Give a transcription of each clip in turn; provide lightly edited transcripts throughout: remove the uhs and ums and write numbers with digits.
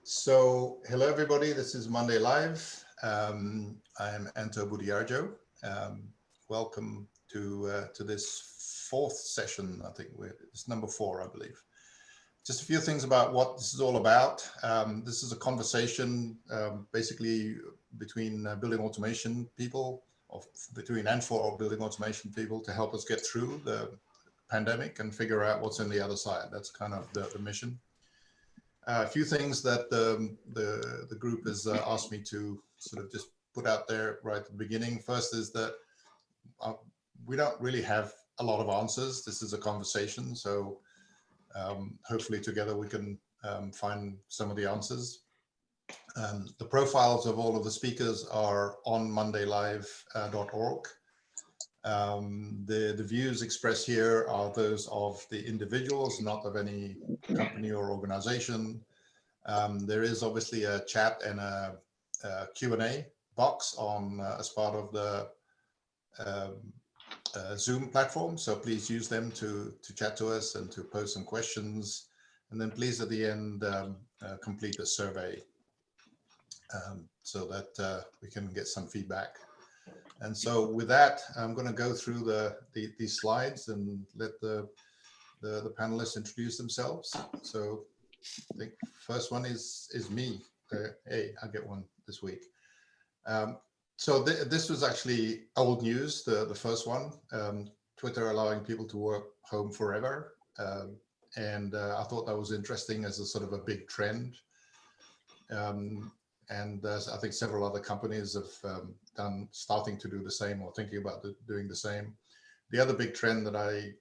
So, hello everybody, this is Monday Live. I'm Anto Budiarjo. Welcome to this fourth session. I think it's number 4, I believe. Just a few things about what this is all about. This is a conversation basically between building automation people, or between and for building automation people, to help us get through the pandemic and figure out what's on the other side. That's kind of the mission. A few things that the group has asked me to sort of just put out there right at the beginning. First is that we don't really have a lot of answers. This is a conversation, so hopefully together we can find some of the answers. The profiles of all of the speakers are on mondaylive.org. The views expressed here are those of the individuals, not of any company or organization. There is obviously a chat and a Q&A box on as part of the Zoom platform, so please use them to chat to us and to post some questions, and then please at the end complete a survey so that we can get some feedback. And so with that, I'm going to go through these slides and let the panelists introduce themselves. So I think first one is me. Hey, I get one this week. So this was actually old news, the first one, Twitter allowing people to work home forever. And I thought that was interesting as a sort of a big trend. And I think several other companies have starting to do the same or thinking about doing the same. The other big trend that I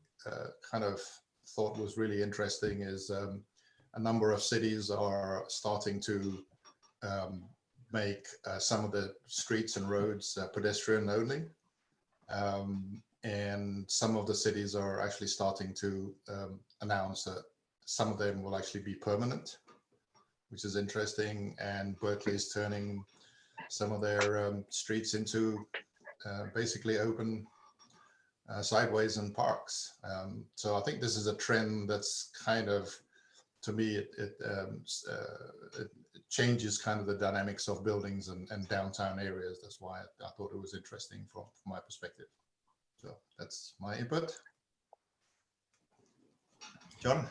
kind of thought was really interesting is a number of cities are starting to make some of the streets and roads pedestrian only. And some of the cities are actually starting to announce that some of them will actually be permanent, which is interesting. And Berkeley is turning some of their streets into basically open sideways and parks. So I think this is a trend that's kind of, to me, it changes kind of the dynamics of buildings and downtown areas. That's why I thought it was interesting from my perspective. So that's my input. John?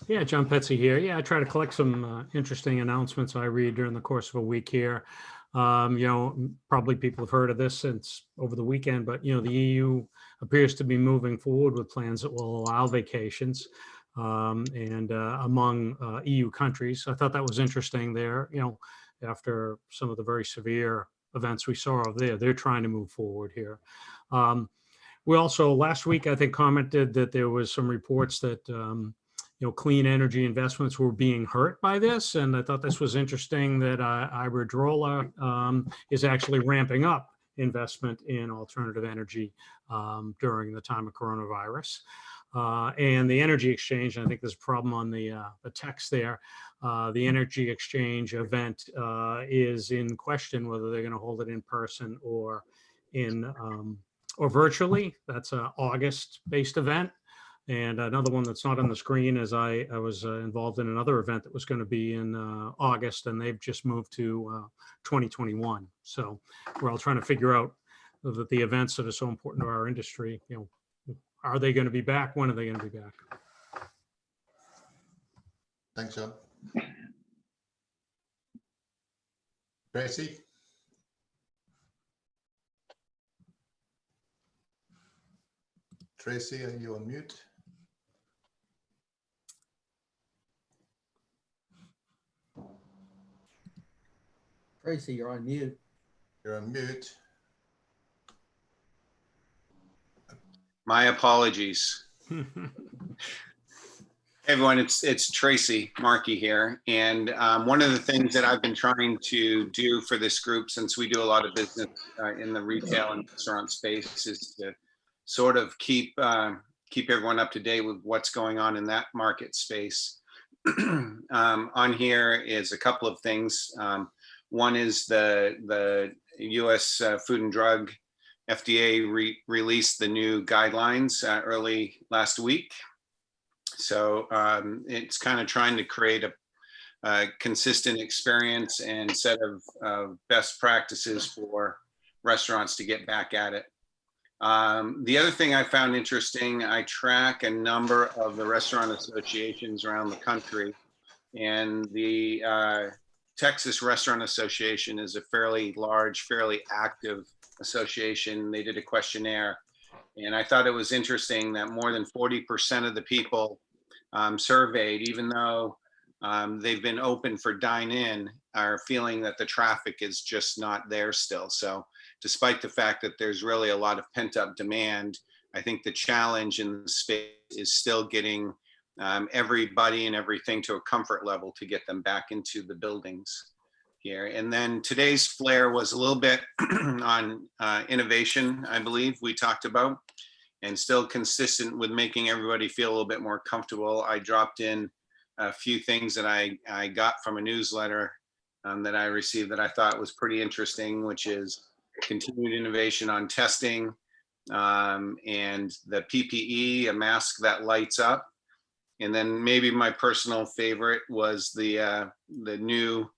Yeah, John Petsy here. Yeah, I try to collect some interesting announcements I read during the course of a week here. Probably people have heard of this since over the weekend, but, the EU appears to be moving forward with plans that will allow vacations and among EU countries. I thought that was interesting there, after some of the very severe events we saw over there. They're trying to move forward here. We also, last week, I think, commented that there was some reports that, clean energy investments were being hurt by this. And I thought this was interesting that Iberdrola is actually ramping up investment in alternative energy during the time of coronavirus. And the Energy Exchange, and I think there's a problem on the text there, the Energy Exchange event is in question whether they're going to hold it in person or or virtually. That's an August-based event. And another one that's not on the screen is I was involved in another event that was going to be in August, and they've just moved to 2021. So we're all trying to figure out that the events that are so important to our industry, are they going to be back? When are they going to be back? Thanks, John. Tracy? Tracy, are you on mute? Tracy, you're on mute. You're on mute. My apologies. Hey everyone, it's Tracy Markey here. And one of the things that I've been trying to do for this group, since we do a lot of business in the retail and restaurant space, is to sort of keep everyone up to date with what's going on in that market space. On here is a couple of things. One is the US Food and Drug FDA released the new guidelines early last week. So it's kind of trying to create a consistent experience and set of best practices for restaurants to get back at it. The other thing I found interesting, I track a number of the restaurant associations around the country, and the Texas Restaurant Association is a fairly large, fairly active association. They did a questionnaire, and I thought it was interesting that more than 40% of the people surveyed, even though they've been open for dine-in, are feeling that the traffic is just not there still. So despite the fact that there's really a lot of pent-up demand, I think the challenge in the space is still getting everybody and everything to a comfort level to get them back into the buildings here. And then today's flair was a little bit on innovation, I believe we talked about, and still consistent with making everybody feel a little bit more comfortable. I dropped in a few things that I got from a newsletter that I received that I thought was pretty interesting, which is continued innovation on testing and the PPE, a mask that lights up. And then maybe my personal favorite was the new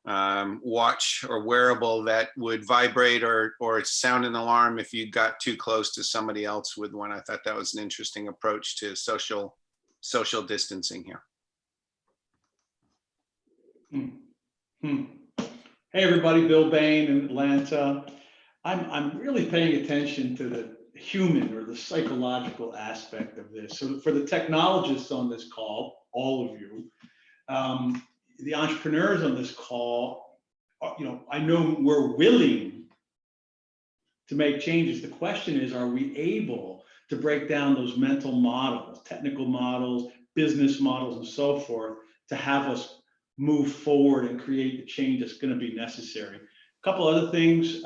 watch or wearable that would vibrate or sound an alarm if you got too close to somebody else with one. I thought that was an interesting approach to social distancing here. Hey everybody, Bill Bain in Atlanta. I'm really paying attention to the human or the psychological aspect of this. So for the technologists on this call, all of you, the entrepreneurs on this call, I know we're willing to make changes. The question is, are we able to break down those mental models, technical models, business models, and so forth, to have us move forward and create the change that's going to be necessary? A couple other things.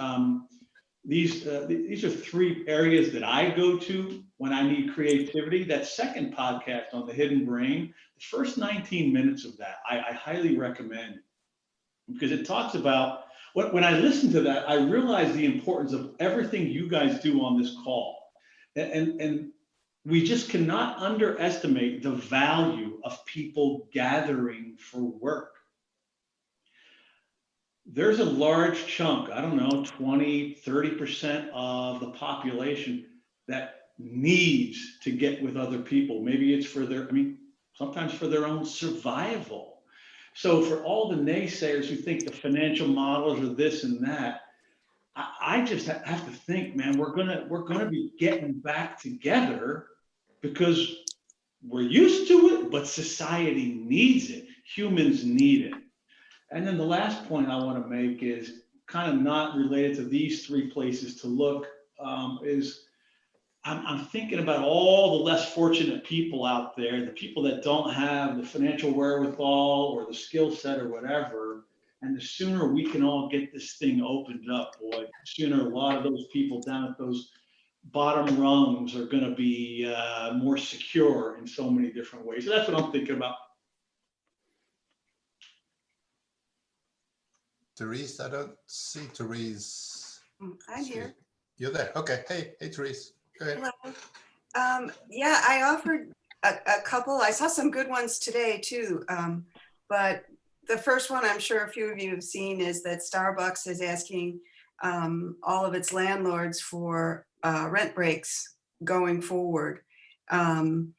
These are three areas that I go to when I need creativity. That second podcast on the hidden brain, the first 19 minutes of that, I highly recommend, because it talks about, when I listen to that, I realize the importance of everything you guys do on this call. And we just cannot underestimate the value of people gathering for work. There's a large chunk, I don't know, 20, 30% of the population that needs to get with other people. Maybe it's for their, sometimes for their own survival. So for all the naysayers who think the financial models are this and that, I just have to think, man, we're gonna be getting back together because we're used to it, but society needs it. Humans need it. And then the last point I want to make is kind of not related to these three places to look, is I'm thinking about all the less fortunate people out there, the people that don't have the financial wherewithal or the skill set or whatever. And the sooner we can all get this thing opened up, boy, the sooner a lot of those people down at those bottom rungs are going to be more secure in so many different ways. So that's what I'm thinking about. Therese, I don't see Therese. I'm here. You're there. Okay. Hey, Therese. Go ahead. Hello. Yeah, I offered a couple. I saw some good ones today too. But the first one I'm sure a few of you have seen is that Starbucks is asking all of its landlords for rent breaks going forward. And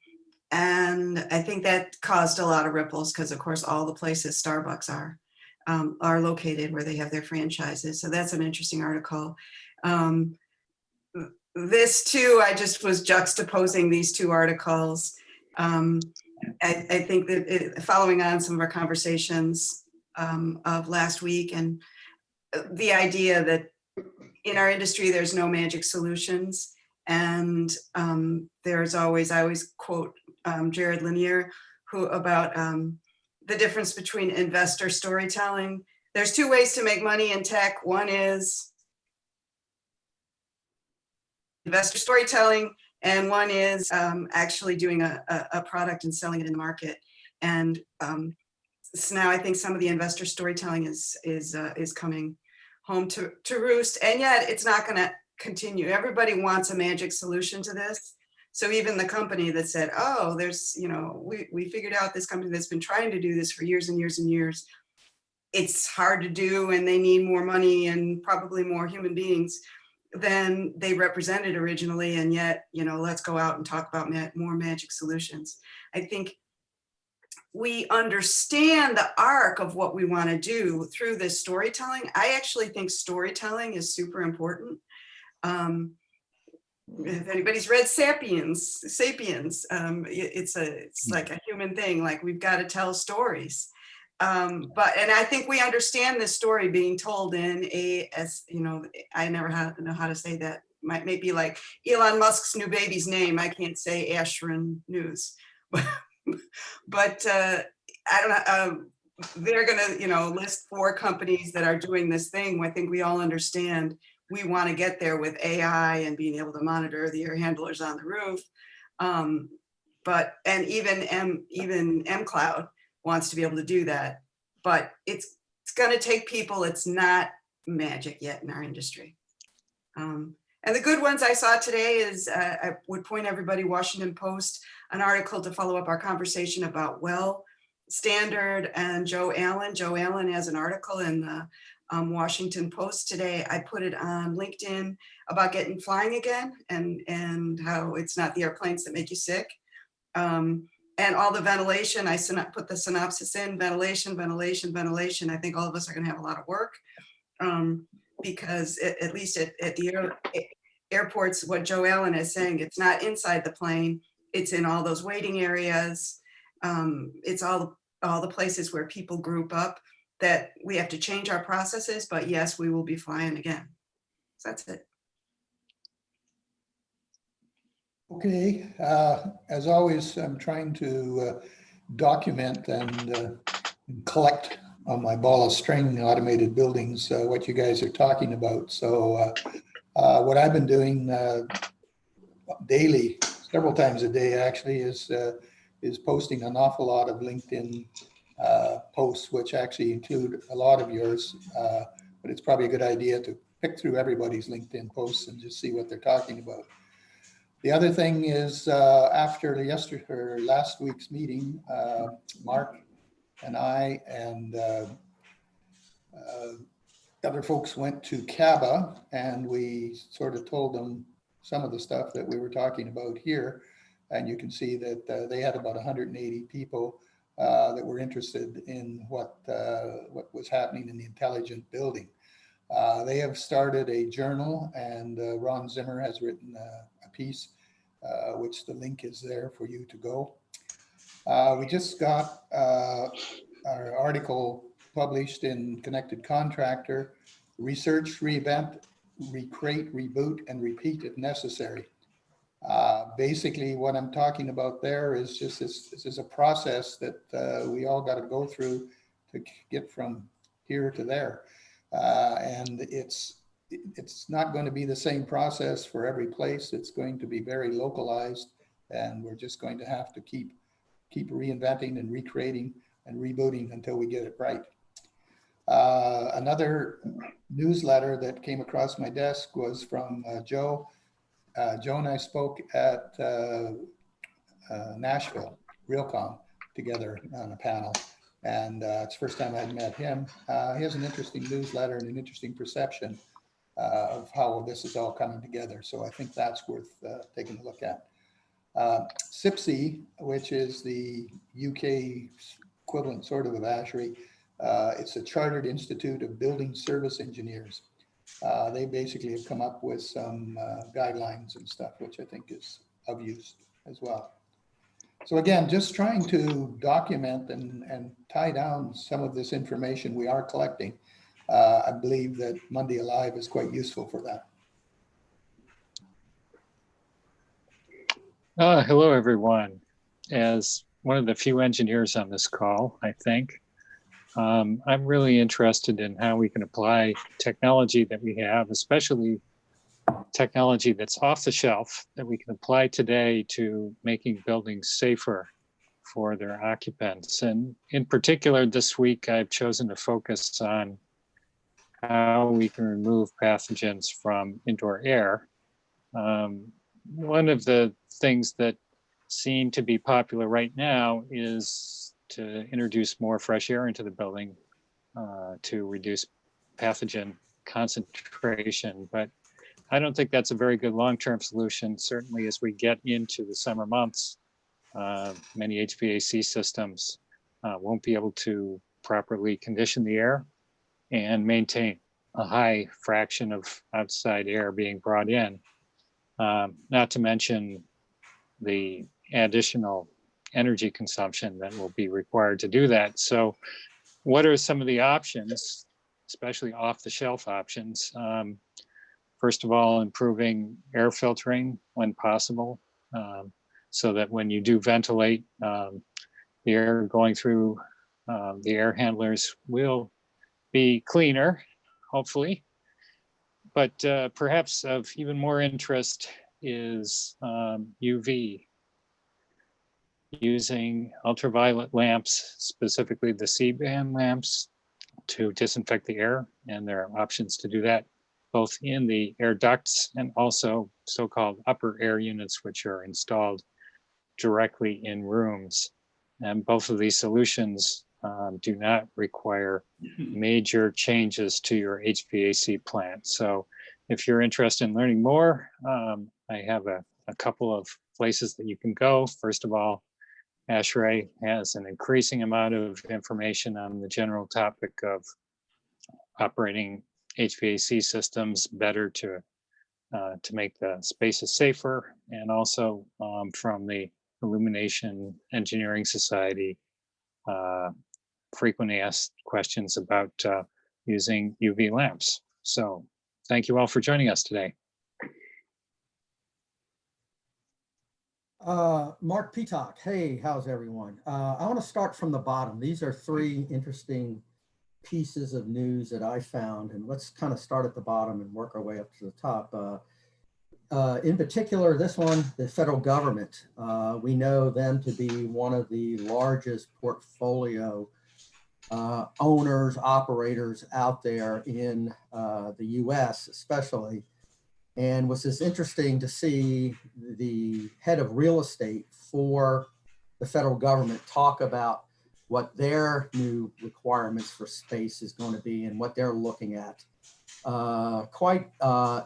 I think that caused a lot of ripples because, of course, all the places Starbucks are located where they have their franchises. So that's an interesting article. This too, I just was juxtaposing these two articles. I think that following on some of our conversations of last week, and the idea that in our industry, there's no magic solutions. And there's always, I always quote Jared Lanier, who about the difference between investor storytelling. There's two ways to make money in tech. One is investor storytelling, and one is actually doing a product and selling it in the market. And so now I think some of the investor storytelling is coming home to roost, and yet it's not going to continue. Everybody wants a magic solution to this. So even the company that said, oh, there's, we figured out this company that's been trying to do this for years and years and years. It's hard to do and they need more money and probably more human beings than they represented originally. And yet, let's go out and talk about more magic solutions. I think we understand the arc of what we want to do through this storytelling. I actually think storytelling is super important. If anybody's read Sapiens, it's like a human thing. Like we've got to tell stories. And I think we understand this story being told in I never know how to say that. Might be like Elon Musk's new baby's name. I can't say Ashran News, but I don't know. They're gonna, list 4 companies that are doing this thing. I think we all understand we want to get there with AI and being able to monitor the air handlers on the roof. And even mCloud wants to be able to do that, but it's going to take people. It's not magic yet in our industry. And the good ones I saw today is I would point everybody, Washington Post, an article to follow up our conversation about Well Standard and Joe Allen. Joe Allen has an article in the Washington Post today. I put it on LinkedIn about getting flying again and how it's not the airplanes that make you sick. And all the ventilation, I put the synopsis in, ventilation. I think all of us are going to have a lot of work because at least at the airports, what Joe Allen is saying, it's not inside the plane, it's in all those waiting areas. It's all the places where people group up that we have to change our processes, but yes, we will be flying again. So that's it. Okay, as always, I'm trying to document and collect on my ball of string automated buildings what you guys are talking about. So what I've been doing daily, several times a day actually, is posting an awful lot of LinkedIn posts, which actually include a lot of yours, but it's probably a good idea to pick through everybody's LinkedIn posts and just see what they're talking about. The other thing is after last week's meeting, Mark and I and other folks went to CABA and we sort of told them some of the stuff that we were talking about here. And you can see that they had about 180 people that were interested in what was happening in the intelligent building. They have started a journal, and Ron Zimmer has written a piece, which the link is there for you to go. We just got our article published in Connected Contractor, Research, Reinvent, Recreate, Reboot, and Repeat if necessary. Basically, what I'm talking about there is just this is a process that we all got to go through to get from here to there. And it's not going to be the same process for every place. It's going to be very localized, and we're just going to have to keep reinventing and recreating and rebooting until we get it right. Another newsletter that came across my desk was from Joe. Joe and I spoke at Nashville, Realcomm, together on a panel. And it's the first time I'd met him. He has an interesting newsletter and an interesting perception of how this is all coming together. So I think that's worth taking a look at. CIPSE, which is the UK equivalent sort of ASHRAE, it's a Chartered Institute of Building Service Engineers. They basically have come up with some guidelines and stuff, which I think is of use as well. So again, just trying to document and tie down some of this information we are collecting. I believe that Monday Alive is quite useful for that. Hello, everyone. As one of the few engineers on this call, I think, I'm really interested in how we can apply technology that we have, especially technology that's off the shelf that we can apply today to making buildings safer for their occupants. And in particular, this week, I've chosen to focus on how we can remove pathogens from indoor air. one of the things that seem to be popular right now is to introduce more fresh air into the building to reduce pathogen concentration. But I don't think that's a very good long-term solution. Certainly as we get into the summer months, many HVAC systems won't be able to properly condition the air and maintain a high fraction of outside air being brought in. Not to mention the additional energy consumption that will be required to do that. So what are some of the options, especially off-the-shelf options? First of all, improving air filtering when possible, so that when you do ventilate, the air going through the air handlers will be cleaner, hopefully. But perhaps of even more interest is UV, using ultraviolet lamps, specifically the C-band lamps, to disinfect the air. And there are options to do that both in the air ducts and also so-called upper air units, which are installed directly in rooms. And both of these solutions do not require major changes to your HVAC plant. So if you're interested in learning more, I have a couple of places that you can go. First of all, ASHRAE has an increasing amount of information on the general topic of operating HVAC systems better to make the spaces safer, and also from the Illumination Engineering Society, frequently asked questions about using UV lamps. So thank you all for joining us today. Mark Peacock, hey, how's everyone? I want to start from the bottom. These are three interesting pieces of news that I found, and let's kind of start at the bottom and work our way up to the top. In particular, this one, the federal government, we know them to be one of the largest portfolio owners, operators out there in the US especially. And was this interesting to see the head of real estate for the federal government talk about what their new requirements for space is going to be and what they're looking at. Quite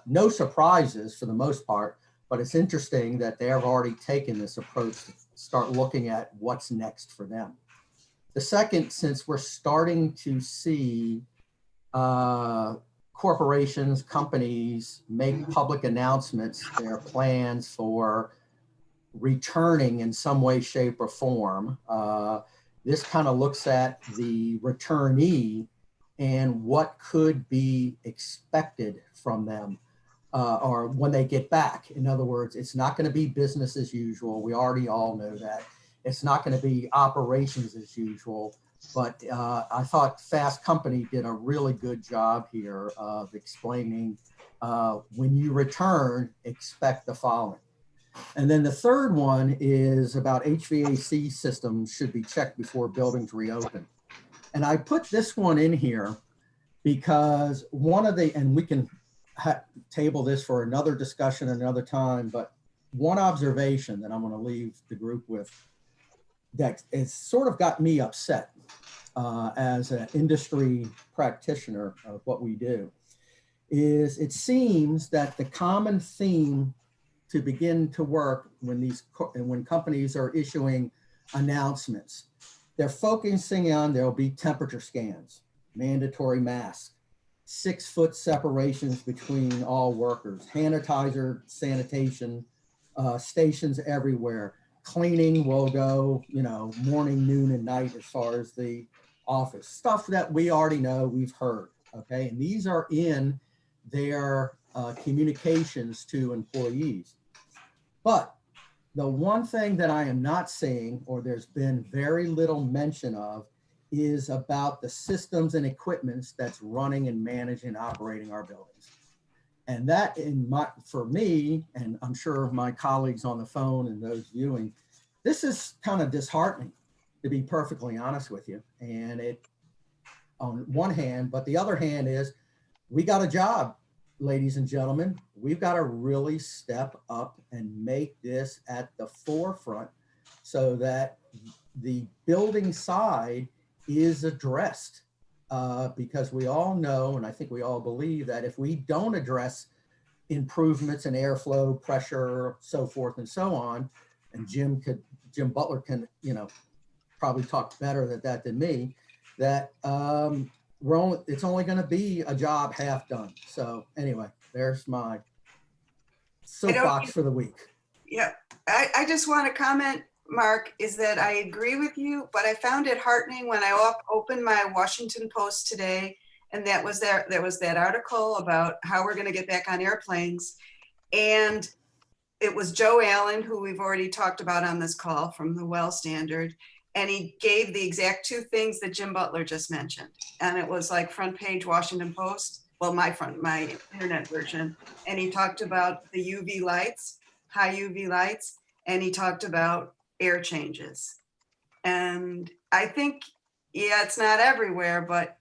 no surprises for the most part, but it's interesting that they have already taken this approach to start looking at what's next for them. The second, since we're starting to see corporations, companies make public announcements, their plans for returning in some way, shape, or form. This kind of looks at the returnee and what could be expected from them or when they get back. In other words, it's not going to be business as usual. We already all know that. It's not going to be operations as usual. But I thought Fast Company did a really good job here of explaining when you return, expect the following. And then the third one is about HVAC systems should be checked before buildings reopen. And I put this one in here because one of the, and we can table this for another discussion another time, but one observation that I'm going to leave the group with that it's sort of got me upset as an industry practitioner of what we do is it seems that the common theme to begin to work when companies are issuing announcements, they're focusing on there'll be temperature scans, mandatory masks, 6-foot separations between all workers, sanitizer, sanitation, stations everywhere. Cleaning will go, morning, noon, and night as far as the office. Stuff that we already know, we've heard, okay? And these are in their communications to employees. But the one thing that I am not seeing, or there's been very little mention of, is about the systems and equipments that's running and managing and operating our buildings. And that, for me, and I'm sure my colleagues on the phone and those viewing, this is kind of disheartening, to be perfectly honest with you. And it, on one hand, but the other hand is, we got a job ladies and gentlemen, we've got to really step up and make this at the forefront so that the building side is addressed. Because we all know, and I think we all believe, that if we don't address improvements in airflow, pressure, so forth and so on, and Jim Butler can, probably talk better at that than me, that it's only going to be a job half done. So anyway, there's my soapbox for the week. Yeah, I just want to comment, Mark, is that I agree with you, but I found it heartening when I opened my Washington Post today, and there was that article about how we're going to get back on airplanes. And it was Joe Allen, who we've already talked about on this call, from the Well Standard. And he gave the exact two things that Jim Butler just mentioned. And it was like front page Washington Post, well, my internet version. And he talked about the UV lights, high UV lights, and he talked about air changes. And I think, yeah, it's not everywhere, but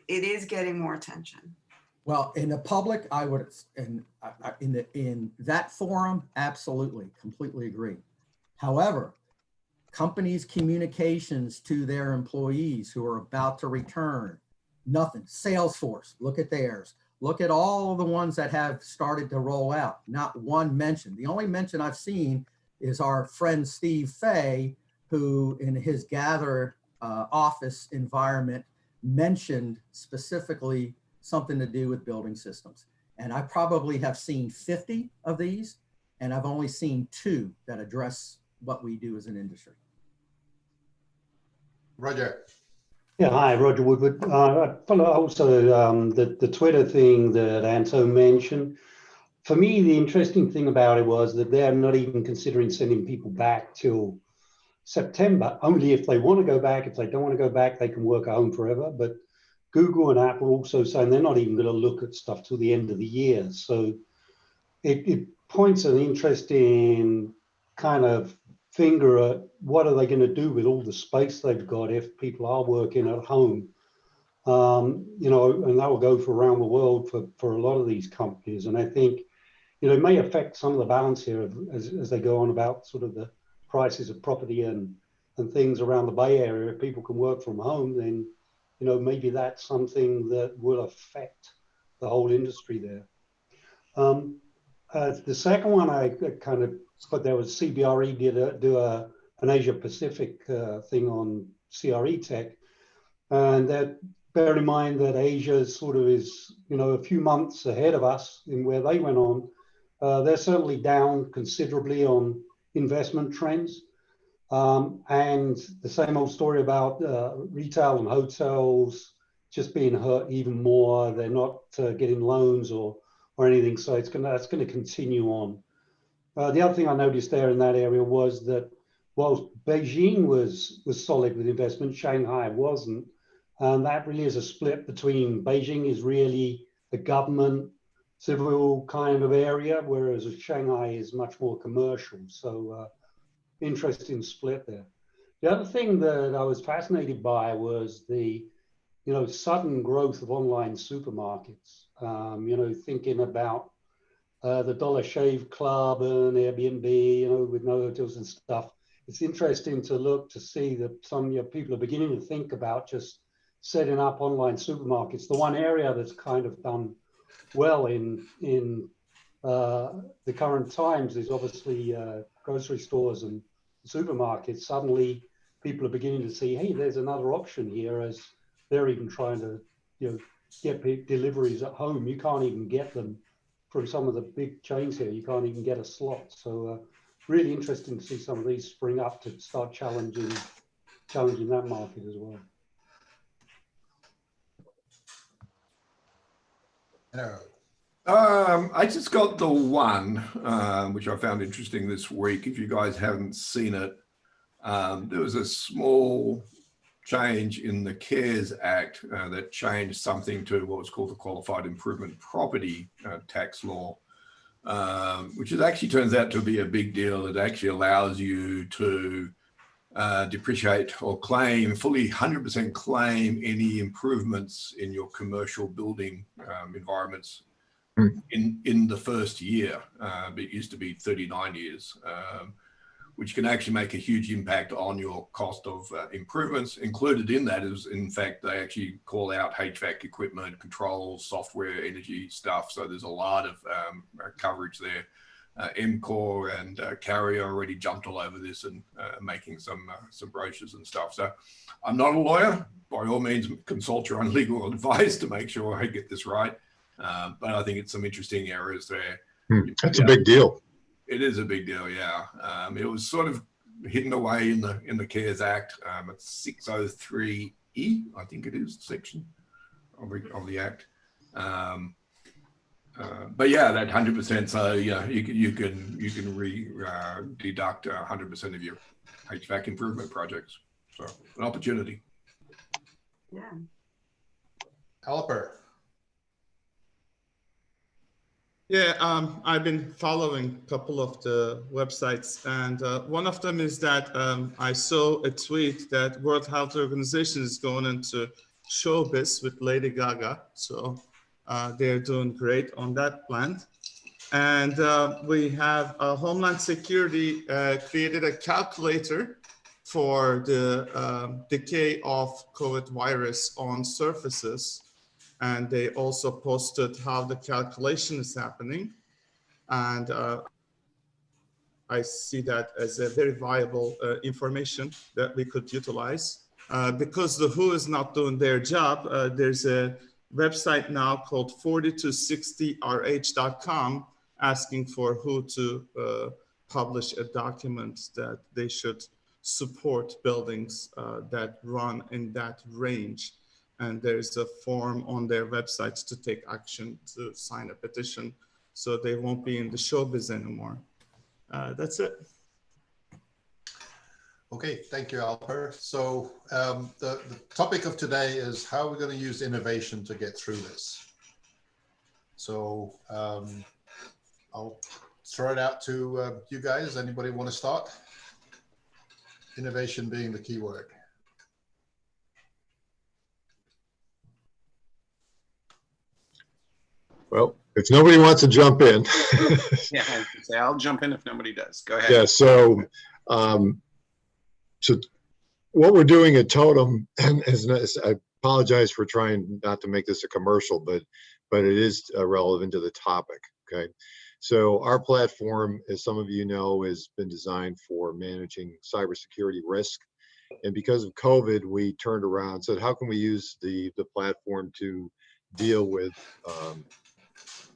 it is getting more attention. Well, in the public, I would, in that forum, absolutely, completely agree. However, companies' communications to their employees who are about to return, nothing. Salesforce, look at theirs. Look at all of the ones that have started to roll out. Not one mention. The only mention I've seen is our friend Steve Fay, who in his Gather office environment mentioned specifically something to do with building systems. And I probably have seen 50 of these, and I've only seen 2 that address what we do as an industry. Roger. Yeah, hi, Roger Woodward. I follow also the Twitter thing that Anto mentioned. For me, the interesting thing about it was that they're not even considering sending people back till September, only if they want to go back. If they don't want to go back, they can work at home forever. But Google and Apple also saying they're not even going to look at stuff till the end of the year. So it points an interesting kind of finger at what are they going to do with all the space they've got if people are working at home. And that will go for around the world for a lot of these companies. And I think, it may affect some of the balance here as they go on about sort of the prices of property and things around the Bay Area. If people can work from home, then, maybe that's something that will affect the whole industry there. The second one I kind of put there was CBRE did do an Asia Pacific thing on CRE tech. And that, bear in mind that Asia sort of is, a few months ahead of us in where they went on. They're certainly down considerably on investment trends. And the same old story about retail and hotels just being hurt even more. They're not getting loans or anything. So that's going to continue on. The other thing I noticed there in that area was that while Beijing was solid with investment, Shanghai wasn't. And that really is a split between Beijing is really the government civil kind of area, whereas Shanghai is much more commercial. So interesting split there. The other thing that I was fascinated by was the, sudden growth of online supermarkets. Thinking about the Dollar Shave Club and Airbnb, with no hotels and stuff. It's interesting to look to see that some people are beginning to think about just setting up online supermarkets. The one area that's kind of done well in the current times is obviously grocery stores and supermarkets. Suddenly people are beginning to see, hey, there's another option here, as they're even trying to get deliveries at home. You can't even get them from some of the big chains here. You can't even get a slot. So really interesting to see some of these spring up to start challenging that market as well. I just got the one, which I found interesting this week. If you guys haven't seen it, there was a small change in the CARES Act that changed something to what was called the Qualified Improvement Property tax law, which actually turns out to be a big deal. It actually allows you to depreciate or claim, fully 100% claim any improvements in your commercial building environments in the first year. It used to be 39 years, which can actually make a huge impact on your cost of improvements. Included in that is, in fact, they actually call out HVAC equipment, controls, software, energy stuff. So there's a lot of coverage there. MCOR and Carrier already jumped all over this and making some brochures and stuff. So I'm not a lawyer. By all means, consult your own legal advice to make sure I get this right. But I think it's some interesting areas there. That's a big deal. It is a big deal, yeah. It was sort of hidden away in the CARES Act. It's 603E, I think it is, section of the Act. But yeah, that 100%. So yeah, you can deduct 100% of your HVAC improvement projects. So an opportunity. Yeah. Alper. Yeah, I've been following a couple of the websites, and one of them is that I saw a tweet that World Health Organization is going into showbiz with Lady Gaga. So they're doing great on that plan. And we have Homeland Security created a calculator for the decay of COVID virus on surfaces. And they also posted how the calculation is happening. And I see that as a very viable information that we could utilize. Because the WHO is not doing their job, there's a website now called 4260rh.com asking for WHO to publish a document that they should support buildings that run in that range. And there's a form on their websites to take action to sign a petition so they won't be in the showbiz anymore. That's it. Okay, thank you, Alper. So the topic of today is how we're going to use innovation to get through this. So I'll throw it out to you guys. Anybody want to start? Innovation being the key word. Well, if nobody wants to jump in. Yeah, I'll jump in if nobody does. Go ahead. Yeah, so what we're doing at Totem, and I apologize for trying not to make this a commercial, but it is relevant to the topic, okay? So our platform, as some of you know, has been designed for managing cybersecurity risk. And because of COVID, we turned around and said, how can we use the platform to deal with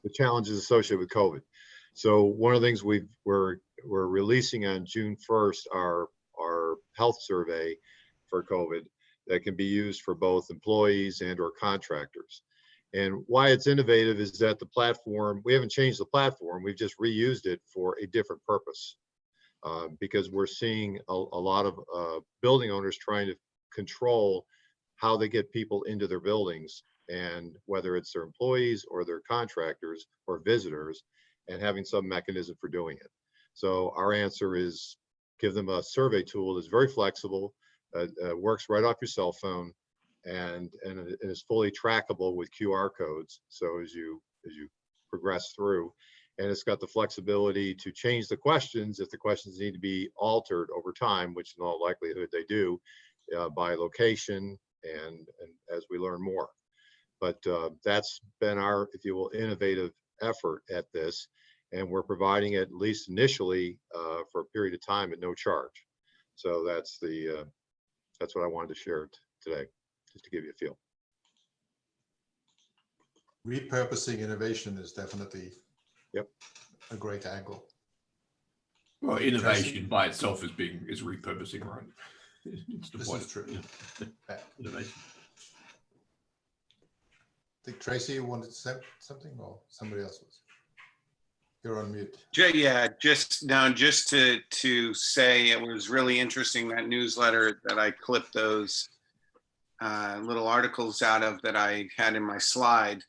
the challenges associated with COVID? So one of the things we're releasing on June 1st our health survey for COVID that can be used for both employees and or contractors. And why it's innovative is that the platform, we haven't changed the platform, we've just reused it for a different purpose. Because we're seeing a lot of building owners trying to control how they get people into their buildings, and whether it's their employees or their contractors or visitors, and having some mechanism for doing it. So our answer is give them a survey tool that's very flexible, works right off your cell phone, and is fully trackable with QR codes. So as you progress through, and it's got the flexibility to change the questions if the questions need to be altered over time, which in all likelihood they do, by location and as we learn more. But that's been our, if you will, innovative effort at this, and we're providing it at least initially for a period of time at no charge. So that's what I wanted to share today, just to give you a feel. Repurposing innovation is definitely a great angle. Well, innovation by itself is repurposing, right? It's the This point. is true. Yeah. Innovation. I think Tracy, you wanted to say something, or somebody else was? You're on mute. Yeah, just to say it was really interesting, that newsletter that I clipped those little articles out of that I had in my slide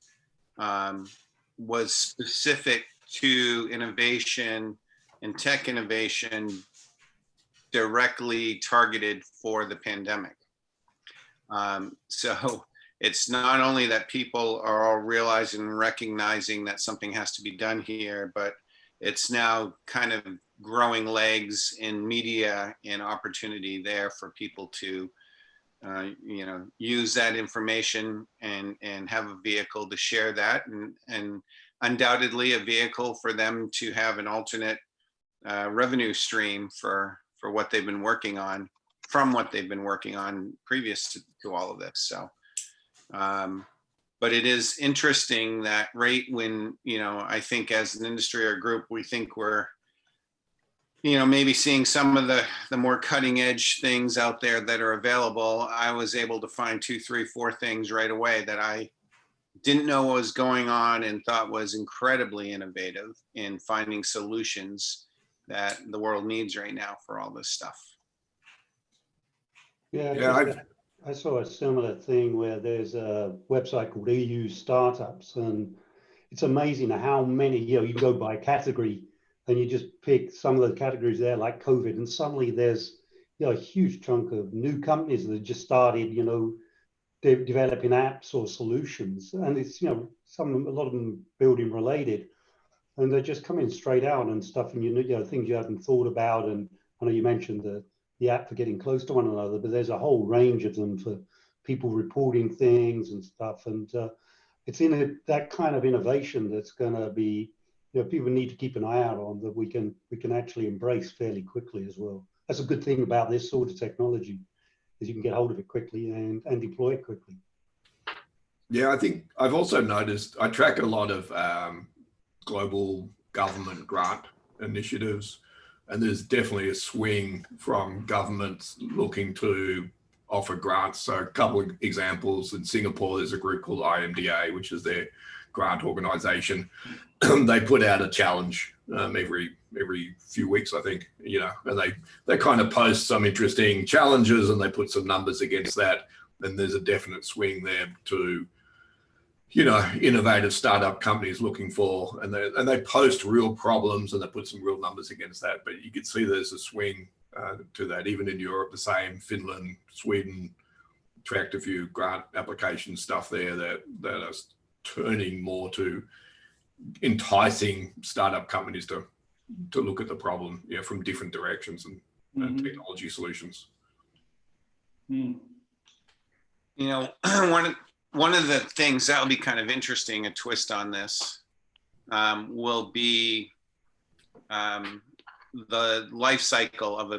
was specific to innovation and tech innovation directly targeted for the pandemic. So it's not only that people are all realizing and recognizing that something has to be done here, but it's now kind of growing legs in media and opportunity there for people to, you know, use that information and have a vehicle to share that, and undoubtedly a vehicle for them to have an alternate revenue stream for what they've been working on, from what they've been working on previous to all of this. So, but it is interesting that right when, you know, I think as an industry or group, we think we're, you know, maybe seeing some of the more cutting edge things out there that are available, I was able to find 2, 3, 4 things right away that I didn't know what was going on and thought was incredibly innovative in finding solutions that the world needs right now for all this stuff. Yeah, I saw a similar thing where there's a website called EU Startups, and it's amazing how many, you know, you go by category and you just pick some of the categories there, like COVID, and suddenly there's, you know, a huge chunk of new companies that just started, you know, developing apps or solutions, and it's, you know, a lot of them building related, and they're just coming straight out and stuff, and you know things you haven't thought about. And I know you mentioned the app for getting close to one another, but there's a whole range of them for people reporting things and stuff, and it's in that kind of innovation that's going to be, you know, people need to keep an eye out on, that we can actually embrace fairly quickly as well. That's a good thing about this sort of technology, is you can get hold of it quickly and deploy it quickly. Yeah, I think I've also noticed, I track a lot of global government grant initiatives, and there's definitely a swing from governments looking to offer grants. So a couple of examples: in Singapore, there's a group called IMDA, which is their grant organization. They put out a challenge every few weeks, I think, you know, and they kind of post some interesting challenges and they put some numbers against that. And there's a definite swing there to, you know, innovative startup companies looking for, and they post real problems and they put some real numbers against that. But you can see there's a swing to that. Even in Europe, the same. Finland, Sweden, tracked a few grant application stuff there that are turning more to enticing startup companies to look at the problem, you know, from different directions and technology solutions. Mm. You know, one of the things that'll be kind of interesting, a twist on this, will be the life cycle of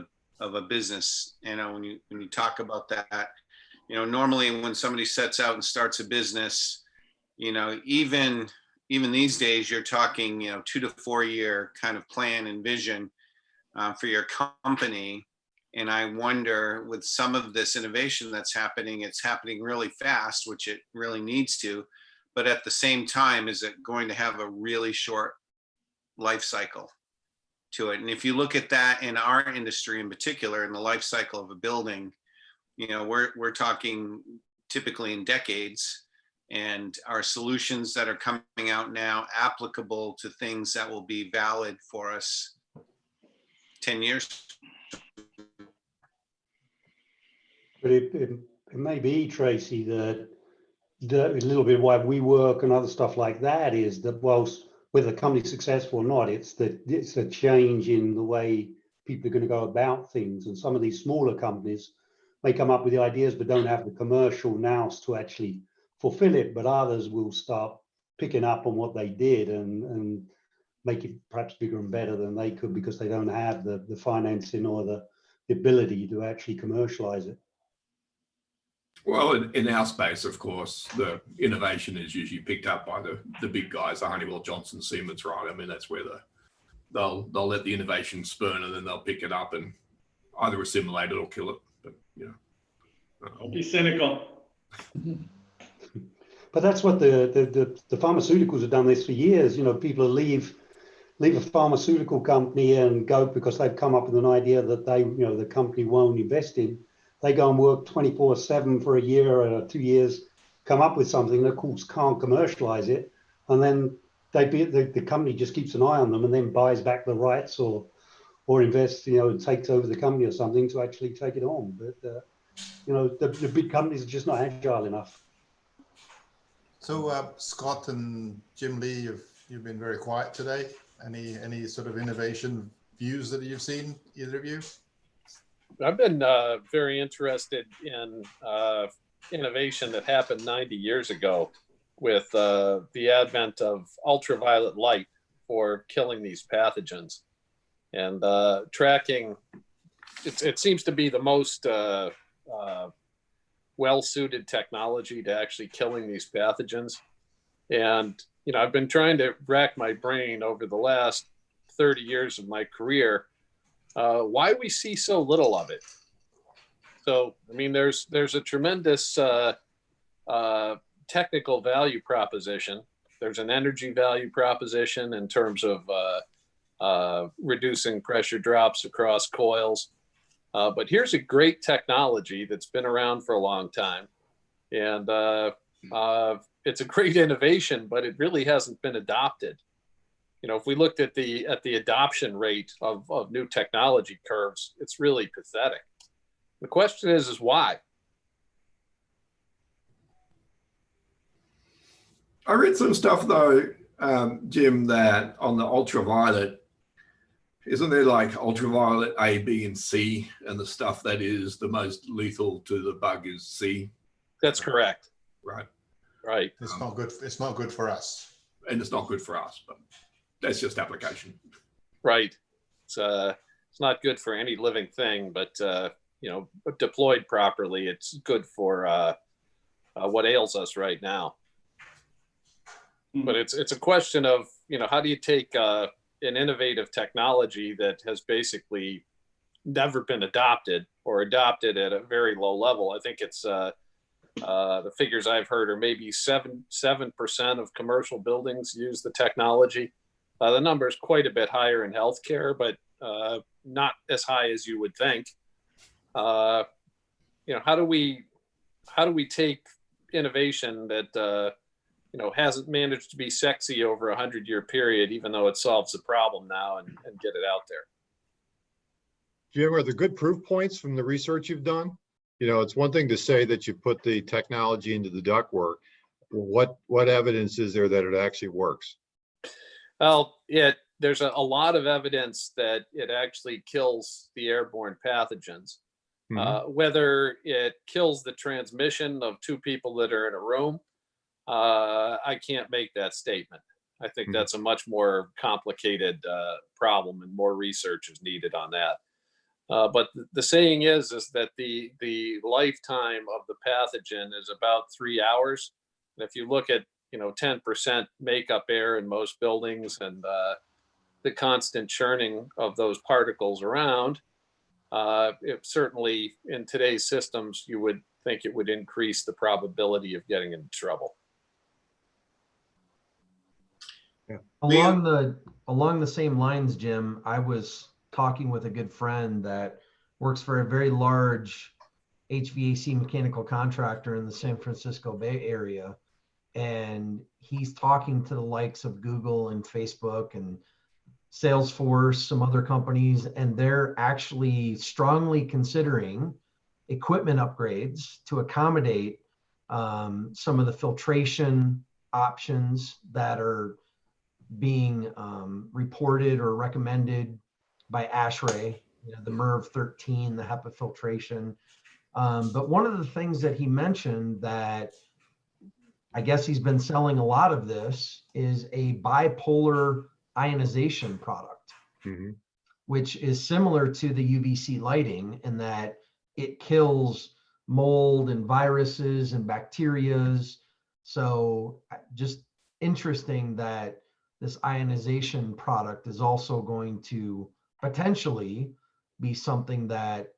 a business. You know, when you talk about that, you know, normally when somebody sets out and starts a business, you know, even these days, you're talking, you know, 2 to 4 year kind of plan and vision for your company. And I wonder, with some of this innovation that's happening, it's happening really fast, which it really needs to. But at the same time, is it going to have a really short life cycle to it? And if you look at that in our industry in particular, in the life cycle of a building, you know, we're talking typically in decades. And our solutions that are coming out now applicable to things that will be valid for us 10 years. But it may be, Tracy, that a little bit why we work and other stuff like that is that whilst whether the company's successful or not, it's a change in the way people are going to go about things. And some of these smaller companies may come up with the ideas but don't have the commercial nous to actually fulfill it, but others will start picking up on what they did and make it perhaps bigger and better than they could, because they don't have the financing or the ability to actually commercialize it. Well, in our space, of course, the innovation is usually picked up by the big guys, the Honeywell, Johnson, Siemens, right? I mean, that's where they'll let the innovation spurn and then they'll pick it up and either assimilate it or kill it. But, you know. Don't be cynical. But that's what the pharmaceuticals have done this for years. You know, people leave a pharmaceutical company and go because they've come up with an idea that the company won't invest in. They go and work 24/7 for a year or 2 years, come up with something that of course can't commercialize it, and then the company just keeps an eye on them and then buys back the rights or invests, you know, and takes over the company or something to actually take it on. But you know, the big companies are just not agile enough. So Scott and Jim Lee, you've been very quiet today. Any sort of innovation views that you've seen, either of you? I've been very interested in innovation that happened 90 years ago with the advent of ultraviolet light for killing these pathogens, and tracking. It seems to be the most well-suited technology to actually killing these pathogens. And I've been trying to rack my brain over the last 30 years of my career why we see so little of it. So, I mean, there's a tremendous technical value proposition. There's an energy value proposition in terms of reducing pressure drops across coils. But here's a great technology that's been around for a long time. And it's a great innovation, but it really hasn't been adopted. If we looked at the adoption rate of new technology curves, it's really pathetic. The question is why? I read some stuff though, Jim, that on the ultraviolet, isn't there like ultraviolet A, B, and C, and the stuff that is the most lethal to the bug is C? That's correct. Right. Right. It's not good. It's not good for us. And it's not good for us, but that's just application. Right. It's not good for any living thing, but deployed properly, it's good for what ails us right now. But it's a question of, how do you take an innovative technology that has basically never been adopted or adopted at a very low level? I think it's the figures I've heard are maybe 7% of commercial buildings use the technology. The number is quite a bit higher in healthcare, but not as high as you would think. How do we take innovation that hasn't managed to be sexy over a 100-year period, even though it solves the problem now, and get it out there? Jim, are there good proof points from the research you've done? It's one thing to say that you put the technology into the ductwork. What evidence is there that it actually works? Well, there's a lot of evidence that it actually kills the airborne pathogens. Whether it kills the transmission of two people that are in a room, I can't make that statement. I think that's a much more complicated problem, and more research is needed on that. But the saying is that the lifetime of the pathogen is about 3 hours. And if you look at 10% makeup air in most buildings, and the constant churning of those particles around, it certainly in today's systems, you would think it would increase the probability of getting into trouble. Yeah. Along the same lines, Jim, I was talking with a good friend that works for a very large HVAC mechanical contractor in the San Francisco Bay Area. And he's talking to the likes of Google and Facebook and Salesforce, some other companies, and they're actually strongly considering equipment upgrades to accommodate some of the filtration options that are being reported or recommended by ASHRAE, the MERV 13, the HEPA filtration. But one of the things that he mentioned that I guess he's been selling a lot of this is a bipolar ionization product, which is similar to the UVC lighting in that it kills mold and viruses and bacterias. So just interesting that this ionization product is also going to potentially be something that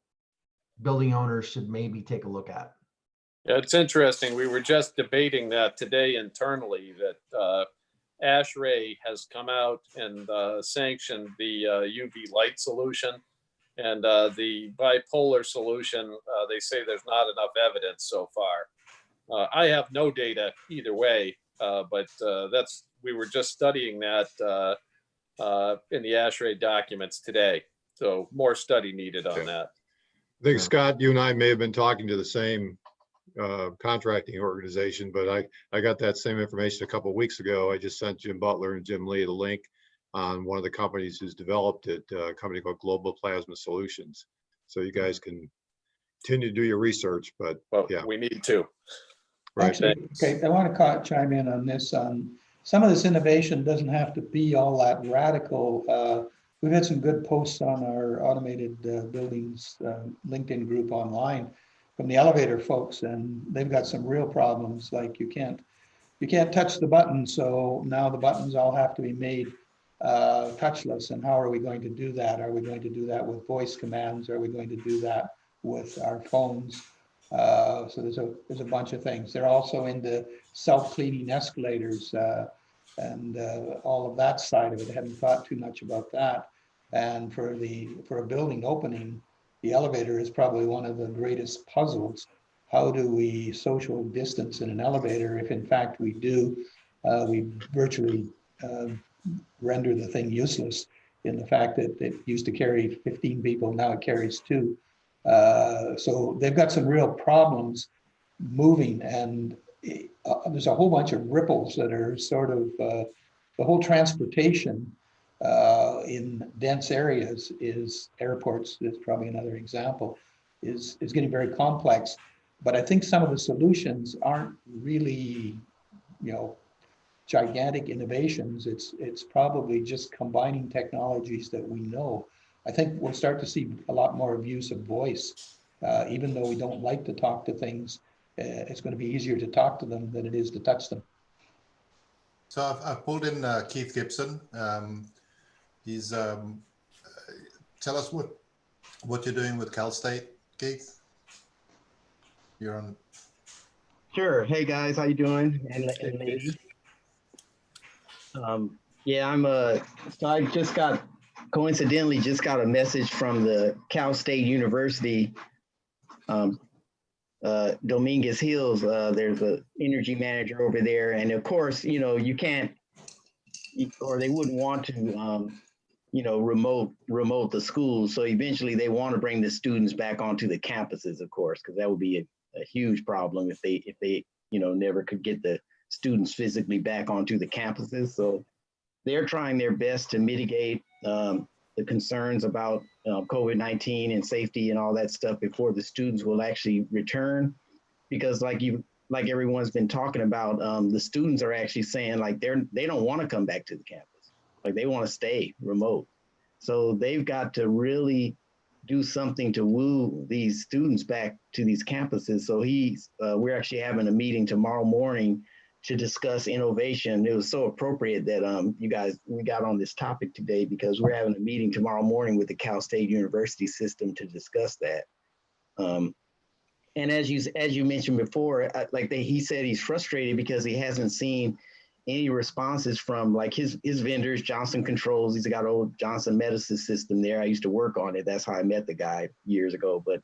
building owners should maybe take a look at. Yeah, it's interesting. We were just debating that today internally, that ASHRAE has come out and sanctioned the UV light solution, and the bipolar solution, they say there's not enough evidence so far. I have no data either way, but we were just studying that in the ASHRAE documents today. So more study needed on that. I think, Scott, you and I may have been talking to the same contracting organization, but I got that same information a couple of weeks ago. I just sent Jim Butler and Jim Lee the link on one of the companies who's developed it, a company called Global Plasma Solutions. So you guys can continue to do your research, but Well, yeah. we need to. Right. Actually, okay, I want to chime in on this. Some of this innovation doesn't have to be all that radical. We've had some good posts on our automated buildings LinkedIn group online from the elevator folks, and they've got some real problems. Like you can't touch the button, so now the buttons all have to be made touchless. And how are we going to do that? Are we going to do that with voice commands? Are we going to do that with our phones? So there's a bunch of things. They're also into self-cleaning escalators and all of that side of it. I hadn't thought too much about that. And for a building opening, the elevator is probably one of the greatest puzzles. How do we social distance in an elevator? If in fact we do, we virtually render the thing useless in the fact that it used to carry 15 people, now it carries 2. So they've got some real problems moving, and there's a whole bunch of ripples that are sort of the whole transportation in dense areas is airports is probably another example, is getting very complex. But I think some of the solutions aren't really, gigantic innovations. It's probably just combining technologies that we know. I think we'll start to see a lot more abuse of voice. Even though we don't like to talk to things, it's going to be easier to talk to them than it is to touch them. So I've pulled in Keith Gibson. He's tell us what you're doing with Cal State, Keith. You're on. Sure. Hey guys, how you doing? And ladies. Yeah, so I just coincidentally got a message from the Cal State University Dominguez Hills. There's an energy manager over there, and of course, you can't, or they wouldn't want to, remote the schools. So eventually, they want to bring the students back onto the campuses, of course, because that would be a huge problem if they never could get the students physically back onto the campuses. So they're trying their best to mitigate the concerns about COVID-19 and safety and all that stuff before the students will actually return. Because like everyone's been talking about, the students are actually saying like they don't want to come back to the campus. Like they want to stay remote. So they've got to really do something to woo these students back to these campuses. So we're actually having a meeting tomorrow morning to discuss innovation. It was so appropriate that we got on this topic today because we're having a meeting tomorrow morning with the Cal State University system to discuss that. And as you mentioned before, he said he's frustrated because he hasn't seen any responses from like his vendors, Johnson Controls. He's got old Johnson Medicine system there. I used to work on it. That's how I met the guy years ago. But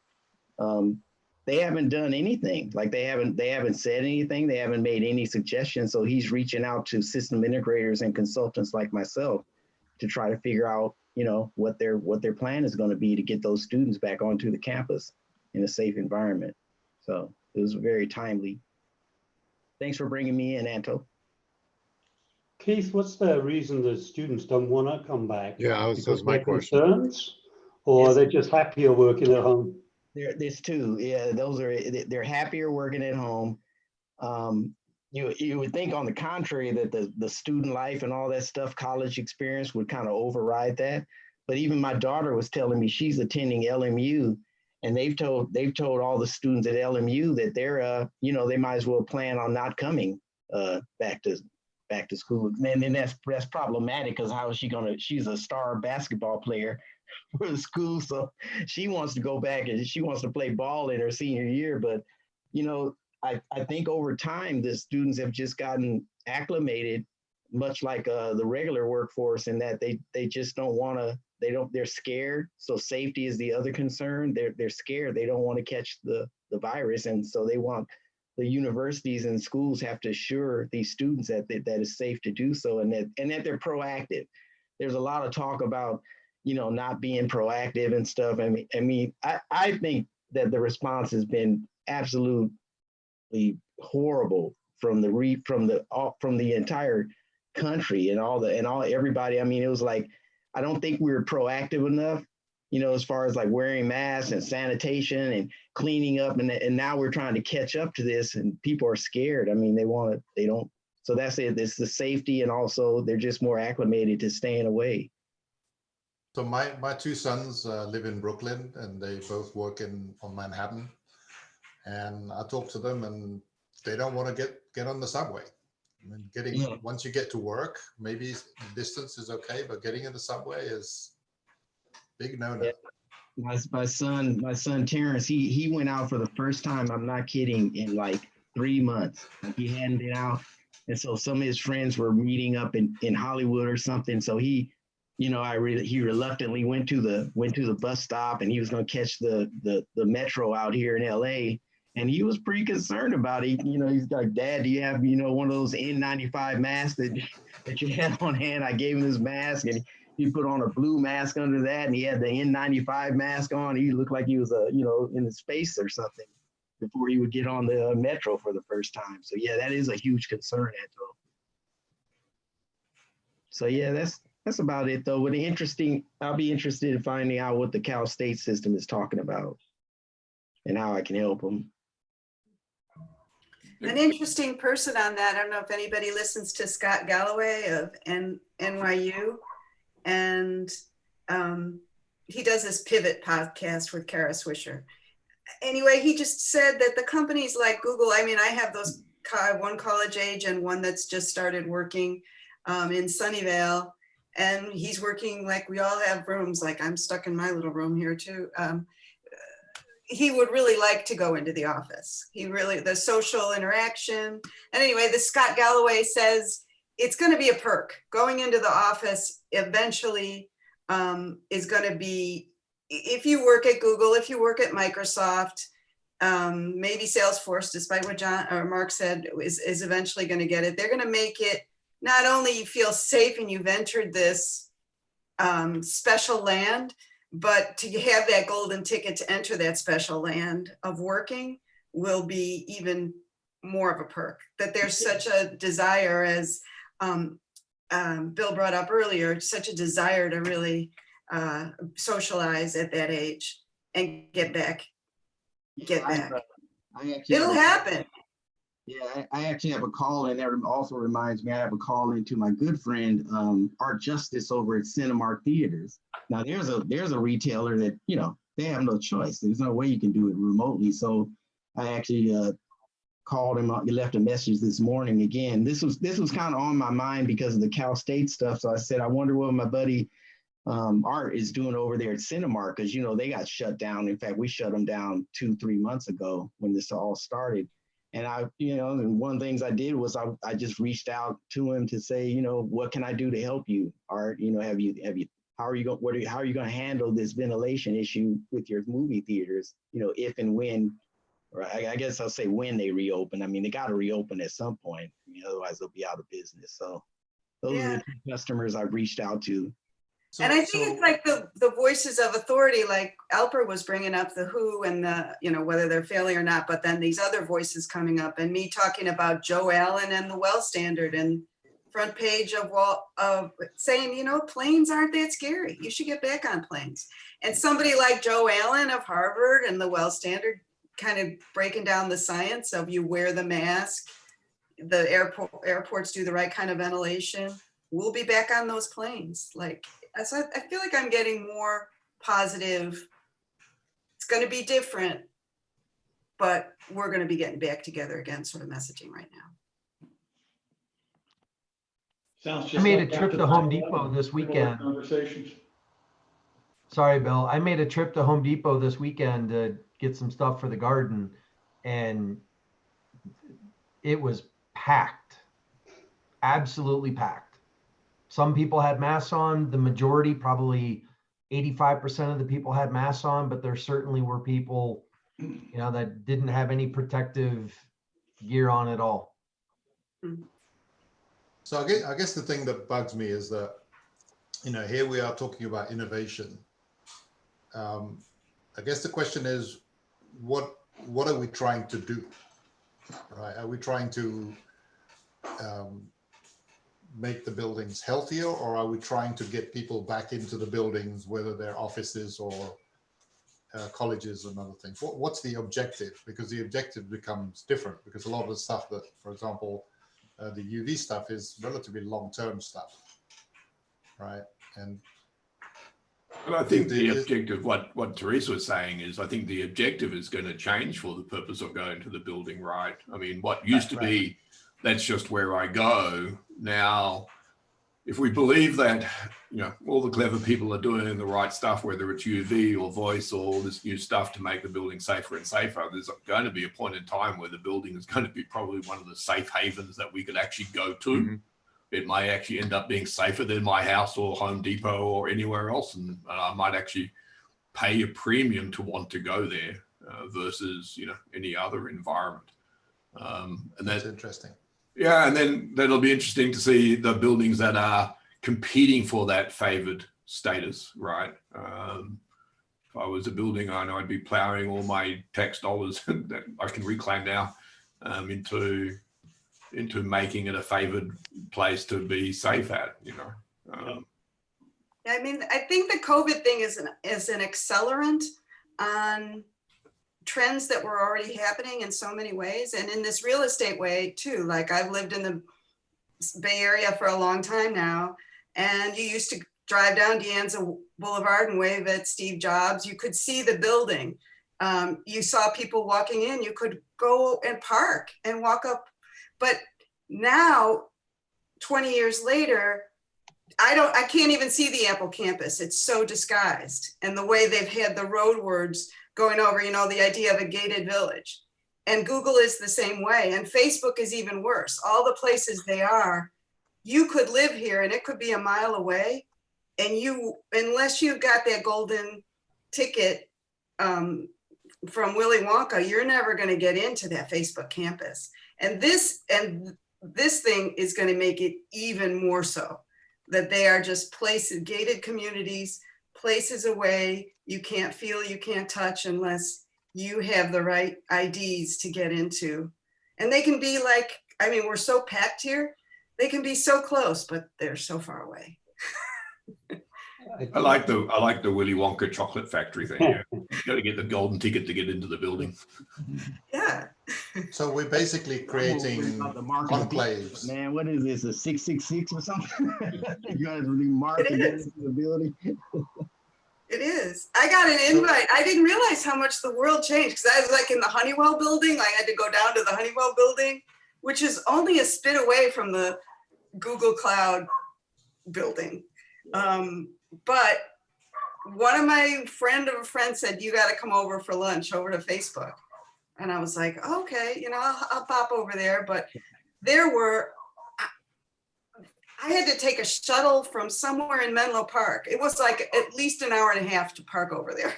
they haven't done anything. Like they haven't said anything. They haven't made any suggestions. So he's reaching out to system integrators and consultants like myself to try to figure out, what their plan is going to be to get those students back onto the campus in a safe environment. So it was very timely. Thanks for bringing me in, Anto. Keith, what's the reason the students don't want to come back? Yeah, that was my question. Concerns, or they're just happier working at home? There's two. Yeah, they're happier working at home. You would think on the contrary that the student life and all that stuff, college experience would kind of override that. But even my daughter was telling me she's attending LMU, and they've told all the students at LMU that they're they might as well plan on not coming back to school. And then that's problematic because how is she's a star basketball player for the school, so she wants to go back and she wants to play ball in her senior year. But I think over time the students have just gotten acclimated, much like the regular workforce, in that they just don't want to. They're scared. So safety is the other concern. They're scared. They don't want to catch the virus, and so the universities and schools have to assure these students that it's safe to do so, and that they're proactive. There's a lot of talk about not being proactive and stuff. I think that the response has been absolute horrible from the entire country and everybody. I mean, it was like, I don't think we were proactive enough, as far as like wearing masks and sanitation and cleaning up. And now we're trying to catch up to this, and people are scared. I mean, they don't. So that's it. It's the safety, and also they're just more acclimated to staying away. So my two sons live in Brooklyn, and they both work on Manhattan. And I talk to them, and they don't want to get on the subway. I mean, once you get to work, maybe distance is okay, but getting in the subway is big no-no. Yeah. My son Terrence, he went out for the first time, I'm not kidding, in like 3 months. Like, he hadn't been out. And so some of his friends were meeting up in Hollywood or something. So he reluctantly went to the bus stop, and he was going to catch the metro out here in LA. And he was pretty concerned about it. He's like, "Dad, do you have, one of those N95 masks that you had on hand?" I gave him his mask, and he put on a blue mask under that, and he had the N95 mask on. He looked like he was, in the space or something before he would get on the metro for the first time. So yeah, that is a huge concern, Anto. So yeah, that's about it though. I'll be interested in finding out what the Cal State system is talking about and how I can help them. An interesting person on that. I don't know if anybody listens to Scott Galloway of NYU, and he does this Pivot podcast with Kara Swisher. Anyway, he just said that the companies like Google, I mean, I have those, one college age and one that's just started working in Sunnyvale, and he's working like we all have rooms, like I'm stuck in my little room here too. He would really like to go into the office. The social interaction. And anyway, the Scott Galloway says it's going to be a perk. Going into the office eventually is going to be, if you work at Google, if you work at Microsoft, maybe Salesforce, despite what John or Mark said, is eventually going to get it. They're going to make it not only you feel safe and you've entered this special land, but to have that golden ticket to enter that special land of working will be even more of a perk. That there's such a desire, as Bill brought up earlier, such a desire to really socialize at that age and get back. It'll happen. Yeah, I actually have a call in there. Also reminds me, I have a call into my good friend Art Justice over at Cinemark Theaters. Now there's a retailer that they have no choice. There's no way you can do it remotely. So I actually called him. He left a message this morning. Again, this was kind of on my mind because of the Cal State stuff. So I said, I wonder what my buddy Art is doing over there at Cinemark, because they got shut down. In fact, we shut them down 2-3 months ago when this all started. And and one of the things I did was I just reached out to him to say, what can I do to help you? Art, how are you going to handle this ventilation issue with your movie theaters? If and when, or I guess I'll say when they reopen. I mean, they got to reopen at some point. Otherwise they'll be out of business. So those are the two customers I've reached out to. And I think it's like the voices of authority, like Alper was bringing up the WHO and the, whether they're failing or not, but then these other voices coming up, and me talking about Joe Allen and the Well Standard and front page of saying, planes aren't that scary. You should get back on planes. And somebody like Joe Allen of Harvard and the Well Standard kind of breaking down the science of you wear the mask, the airports do the right kind of ventilation. We'll be back on those planes. So I feel like I'm getting more positive. It's going to be different, but we're going to be getting back together again, sort of messaging right now. Sounds I made a trip to Home Depot this weekend. Conversations. Sorry, Bill. I made a trip to Home Depot this weekend to get some stuff for the garden, and it was packed, absolutely packed. Some people had masks on. The majority, probably 85% of the people had masks on, but there certainly were people, that didn't have any protective gear on at all. So I guess the thing that bugs me is that, here we are talking about innovation. I guess the question is, what are we trying to do? right? Are we trying to make the buildings healthier, or are we trying to get people back into the buildings, whether they're offices or colleges and other things? What's the objective? Because the objective becomes different, because a lot of the stuff that, for example, the UV stuff is relatively long-term stuff, right? And I think the objective, what Teresa was saying is, I think the objective is going to change for the purpose of going to the building, right? I mean, what used to be, that's just where I go. Now, if we believe that, you know, all the clever people are doing the right stuff, whether it's UV or voice or all this new stuff to make the building safer and safer, there's going to be a point in time where the building is going to be probably one of the safe havens that we could actually go to. Mm-hmm. It may actually end up being safer than my house or Home Depot or anywhere else. And I might actually pay a premium to want to go there versus, you know, any other environment. And that's interesting. Yeah, and then that'll be interesting to see the buildings that are competing for that favored status, right? If I was a building owner, I'd be plowing all my tax dollars that I can reclaim now into making it a favored place to be safe at, you know. I mean, I think the COVID thing is an accelerant on trends that were already happening in so many ways, and in this real estate way too. Like, I've lived in the Bay Area for a long time now, and you used to drive down De Anza Boulevard and wave at Steve Jobs. You could see the building. You saw people walking in. You could go and park and walk up. But now, 20 years later, I can't even see the Apple campus. It's so disguised. And the way they've had the road words going over, you know, the idea of a gated village. And Google is the same way. And Facebook is even worse. All the places they are, you could live here and it could be a mile away. And you, unless you've got that golden ticket from Willy Wonka, you're never going to get into that Facebook campus. And this thing is going to make it even more so, that they are just places, gated communities, places away. You can't feel, you can't touch unless you have the right IDs to get into. And they can be like, I mean, we're so packed here. They can be so close, but they're so far away. I like the Willy Wonka chocolate factory thing. Yeah. You got to get the golden ticket to get into the building. Yeah. So we're basically creating enclaves. Man, what is this? A 666 or something? You guys really mark to get into the building. It is. I got an invite. I didn't realize how much the world changed, because I was like in the Honeywell building. I had to go down to the Honeywell building, which is only a spit away from the Google Cloud building. But one of my friend of a friend said, you got to come over for lunch over to Facebook. And I was like, okay, you know, I'll pop over there. But I had to take a shuttle from somewhere in Menlo Park. It was like at least an hour and a half to park over there.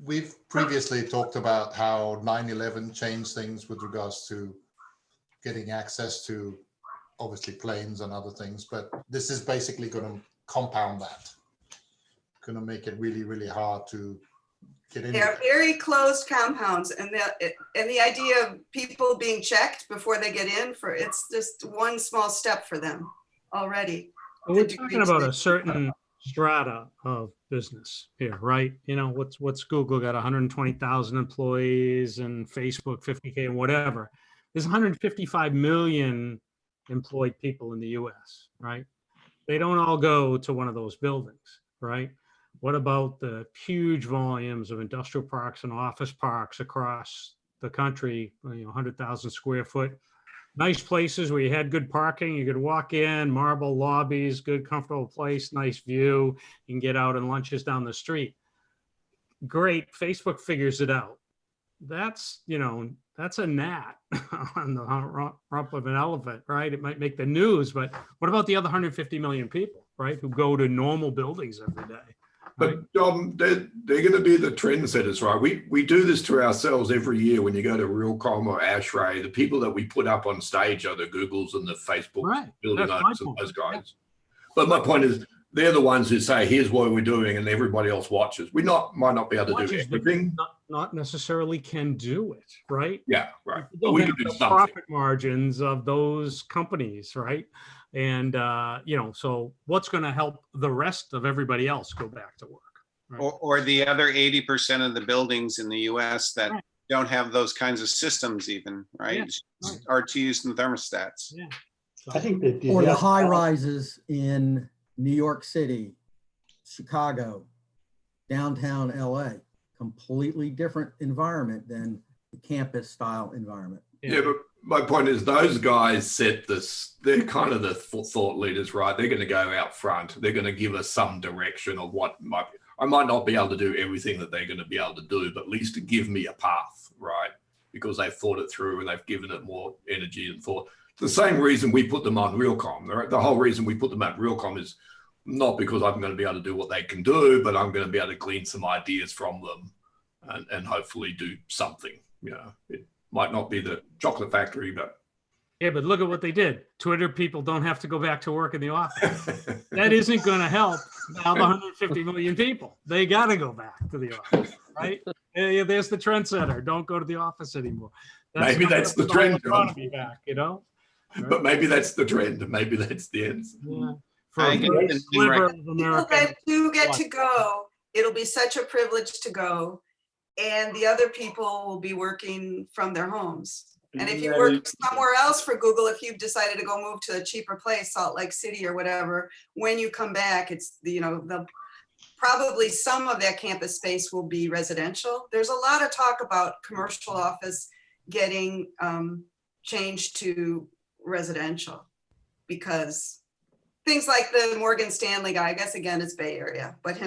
We've previously talked about how 9/11 changed things with regards to getting access to obviously planes and other things, but this is basically going to compound that. Going to make it really, really hard to get in. They're very closed compounds, and the idea of people being checked before they get in, it's just one small step for them already. Well, we're talking about a certain strata of business here, right? You know, what's Google got 120,000 employees, and Facebook 50K and whatever. There's 155 million employed people in the US, right? They don't all go to one of those buildings, right? What about the huge volumes of industrial parks and office parks across the country, you know, 100,000 square foot, nice places where you had good parking, you could walk in, marble lobbies, good comfortable place, nice view, you can get out and lunches down the street. Great, Facebook figures it out. That's, you know, that's a gnat on the rump of an elephant, right? It might make the news, but what about the other 150 million people, right, who go to normal buildings every day? But they're going to be the trendsetters, right? We do this to ourselves every year. When you go to Realcomm or ASHRAE, the people that we put up on stage are the Googles and the Facebook building owners and those guys. Yeah. But my point is, they're the ones who say, here's what we're doing, and everybody else watches. We might not be able to do Watches, but everything. not necessarily can do it, right? Yeah, right. But They'll we have can do the something. profit margins of those companies, right? And, you know, so what's going to help the rest of everybody else go back to work? Right? Or the other 80% of the buildings in the US that Right. don't have those kinds of systems even, right? Yeah, right. RTUs and thermostats. Yeah. I think that Or the high rises in New York City, Chicago, downtown LA, completely different environment than the campus style environment. Yeah, but my point is those guys set this, they're kind of the thought leaders, right? They're going to go out front. They're going to give us some direction of what might be. I might not be able to do everything that they're going to be able to do, but at least to give me a path, right? Because they've thought it through and they've given it more energy and thought. The same reason we put them on Realcomm. Right? The whole reason we put them at Realcomm is not because I'm going to be able to do what they can do, but I'm going to be able to glean some ideas from them and hopefully do something. You know, it might not be the chocolate factory, but. Yeah, but look at what they did. Twitter people don't have to go back to work in the office. That isn't going to help now the 150 million people. They got to go back to the office, right? Yeah, there's the trendsetter. Don't go to the office anymore. Maybe that's the trend, John. Economy back, you know? But maybe that's the trend, and maybe that's the answer. Yeah. I People that do get to go, it'll be such a privilege to go. And the other people will be working from their homes. And if you work somewhere else for Google, if you've decided to go move to a cheaper place, Salt Lake City or whatever, when you come back, it's, you know, probably some of that campus space will be residential. There's a lot of talk about commercial office getting changed to residential because things like the Morgan Stanley guy, I guess again, it's Bay Area, but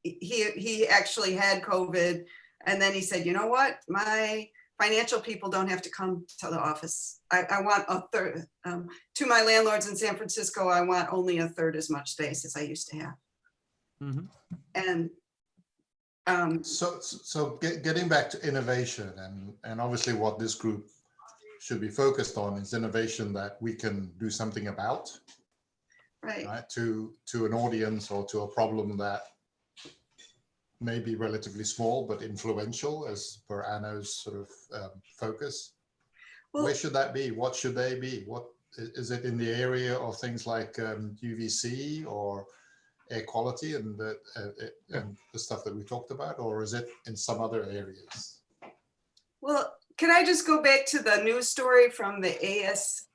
he actually had COVID. And then he said, you know what, my financial people don't have to come to the office. I want a third, to my landlords in San Francisco, I want only a third as much space as I used to have. Mm-hmm. And so getting back to innovation and obviously what this group should be focused on is innovation that we can do something about, right? To an audience or to a problem that may be relatively small but influential as per Anno's sort of focus. Where should that be? What should they be? What is it in the area of things like UVC or air quality and the stuff that we talked about, or is it in some other areas? well, can I just go back to the news story from the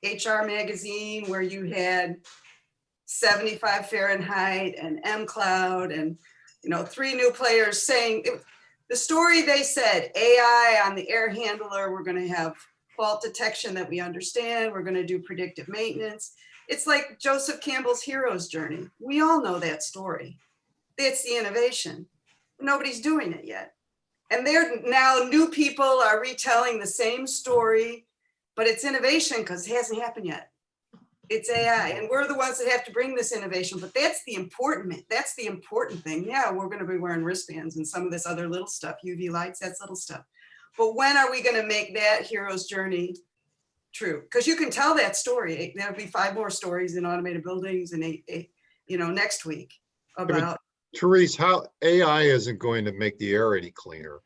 ASHR magazine where you had 75 Fahrenheit and mCloud and, you know, 3 new players saying the story. They said AI on the air handler, we're going to have fault detection that we understand. We're going to do predictive maintenance. It's like Joseph Campbell's hero's journey. We all know that story. It's the innovation. Nobody's doing it yet. And now new people are retelling the same story, but it's innovation because it hasn't happened yet. It's AI, and we're the ones that have to bring this innovation, but that's the important thing. Yeah, we're going to be wearing wristbands and some of this other little stuff, UV lights, that's little stuff. But when are we going to make that hero's journey true? Because you can tell that story. There'll be 5 more stories in automated buildings and next week about. Therese, how AI isn't going to make the air any cleaner.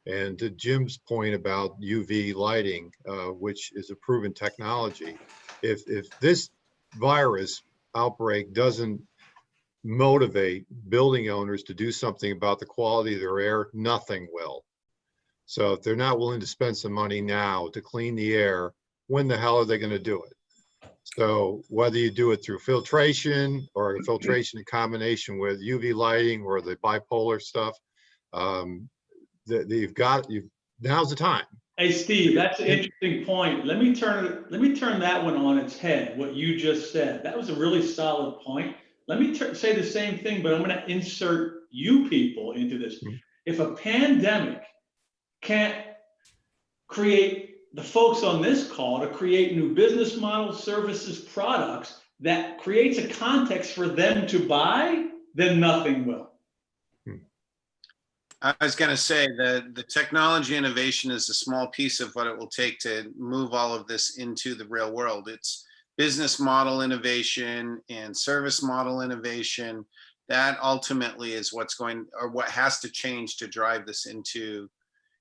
And to Jim's point about UV lighting, which is a proven technology, if this virus outbreak doesn't motivate building owners to do something about the quality of their air, nothing will. So if they're not willing to spend some money now to clean the air, when the hell are they going to do it? So whether you do it through filtration or filtration in combination with UV lighting or the bipolar stuff, now's the time. Hey, Steve, that's an interesting point. Let me turn that one on its head, what you just said. That was a really solid point. Let me say the same thing, but I'm going to insert you people into this. If a pandemic can't create the folks on this call to create new business models, services, products that creates a context for them to buy, then nothing will. I was going to say that the technology innovation is a small piece of what it will take to move all of this into the real world. It's business model innovation and service model innovation that ultimately is what's going, or what has to change to drive this into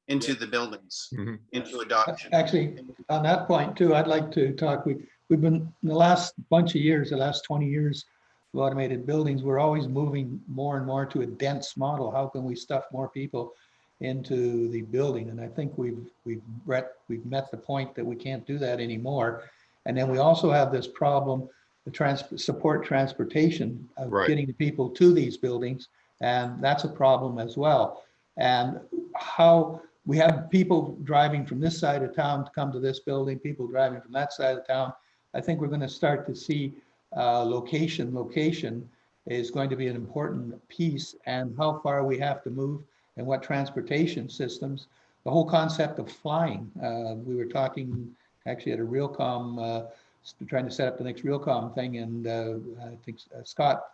the buildings, into adoption. Actually, on that point too, I'd like to talk, we've been, in the last bunch of years, the last 20 years of automated buildings, we're always moving more and more to a dense model. How can we stuff more people into the building? And I think we've met the point that we can't do that anymore. And then we also have this problem, the support transportation of getting the people to these buildings. And that's a problem as well. And how we have people driving from this side of town to come to this building, people driving from that side of town. I think we're going to start to see location is going to be an important piece, and how far we have to move and what transportation systems. The whole concept of flying. We were talking actually at a Realcomm, trying to set up the next Realcomm thing, and I think Scott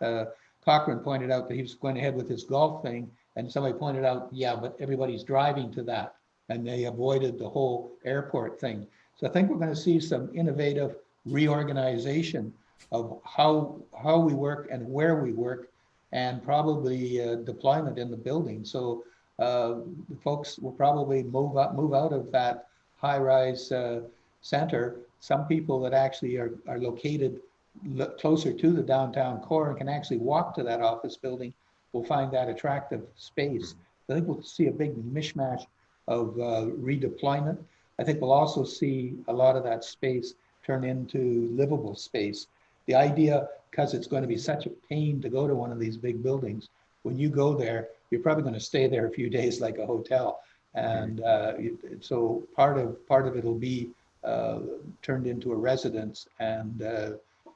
Cochran pointed out that he was going ahead with his golf thing, and somebody pointed out, yeah, but everybody's driving to that, and they avoided the whole airport thing. So I think we're going to see some innovative reorganization of how we work and where we work, and probably deployment in the building. So the folks will probably move out of that high-rise center. Some people that actually are located closer to the downtown core and can actually walk to that office building will find that attractive space. I think we'll see a big mishmash of redeployment. I think we'll also see a lot of that space turn into livable space. The idea, because it's going to be such a pain to go to one of these big buildings, when you go there, you're probably going to stay there a few days like a hotel. And so part of it will be turned into a residence. And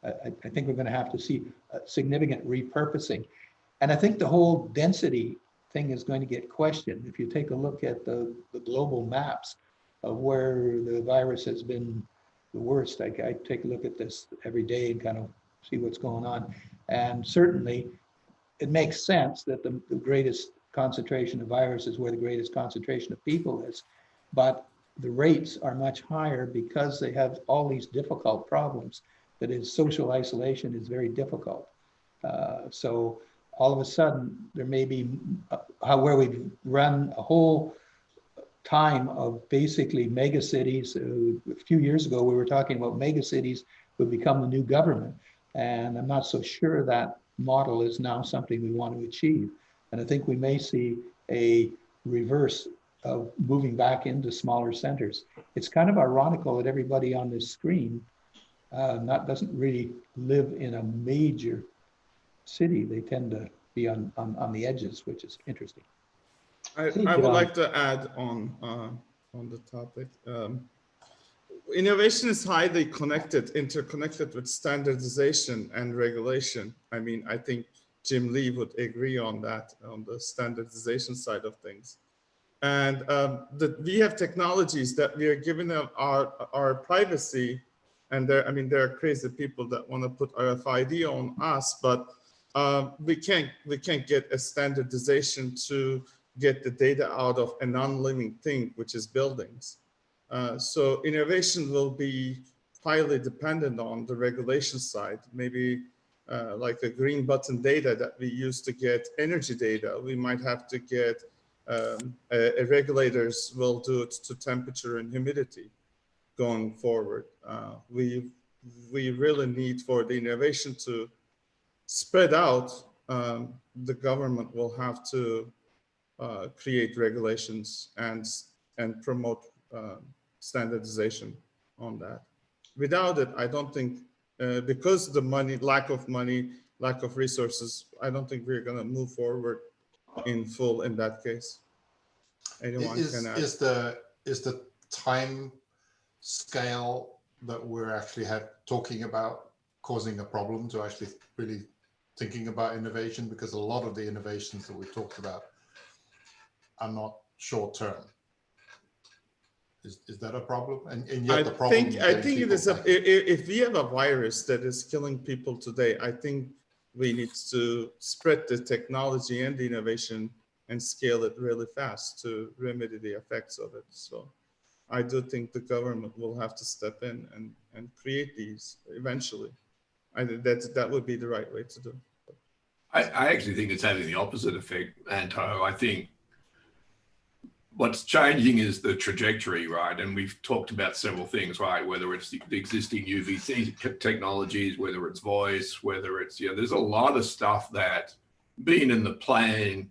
I think we're going to have to see significant repurposing. And I think the whole density thing is going to get questioned. If you take a look at the global maps of where the virus has been the worst, I take a look at this every day and kind of see what's going on. And certainly it makes sense that the greatest concentration of virus is where the greatest concentration of people is. But the rates are much higher because they have all these difficult problems. That is, social isolation is very difficult. So all of a sudden, there may be where we've run a whole time of basically mega cities. A few years ago, we were talking about mega cities would become the new government. And I'm not so sure that model is now something we want to achieve. And I think we may see a reverse of moving back into smaller centers. It's kind of ironical that everybody on this screen doesn't really live in a major city. They tend to be on the edges, which is interesting. I would like to add on the topic. Innovation is highly interconnected with standardization and regulation. I mean, I think Jim Lee would agree on that, on the standardization side of things. And we have technologies that we are giving them our privacy. And there are crazy people that want to put RFID on us, but we can't get a standardization to get the data out of a non-living thing, which is buildings. So innovation will be highly dependent on the regulation side. Maybe like a green button data that we use to get energy data, we might have to get regulators will do it to temperature and humidity going forward. We really need for the innovation to spread out. The government will have to create regulations and promote standardization on that. Without it, I don't think, because the lack of resources, I don't think we're going to move forward in full in that case. Anyone can add. Is the time scale that we're actually talking about causing a problem to actually really thinking about innovation? Because a lot of the innovations that we talked about are not short term. Is that a problem? And yet the problem. I think it is. If we have a virus that is killing people today, I think we need to spread the technology and the innovation and scale it really fast to remedy the effects of it. So I do think the government will have to step in and create these eventually. That would be the right way to do. I actually think it's having the opposite effect, Anto. I think what's changing is the trajectory, right? And we've talked about several things, right? Whether it's the existing UVC technologies, whether it's voice, whether it's, there's a lot of stuff that been in the plan.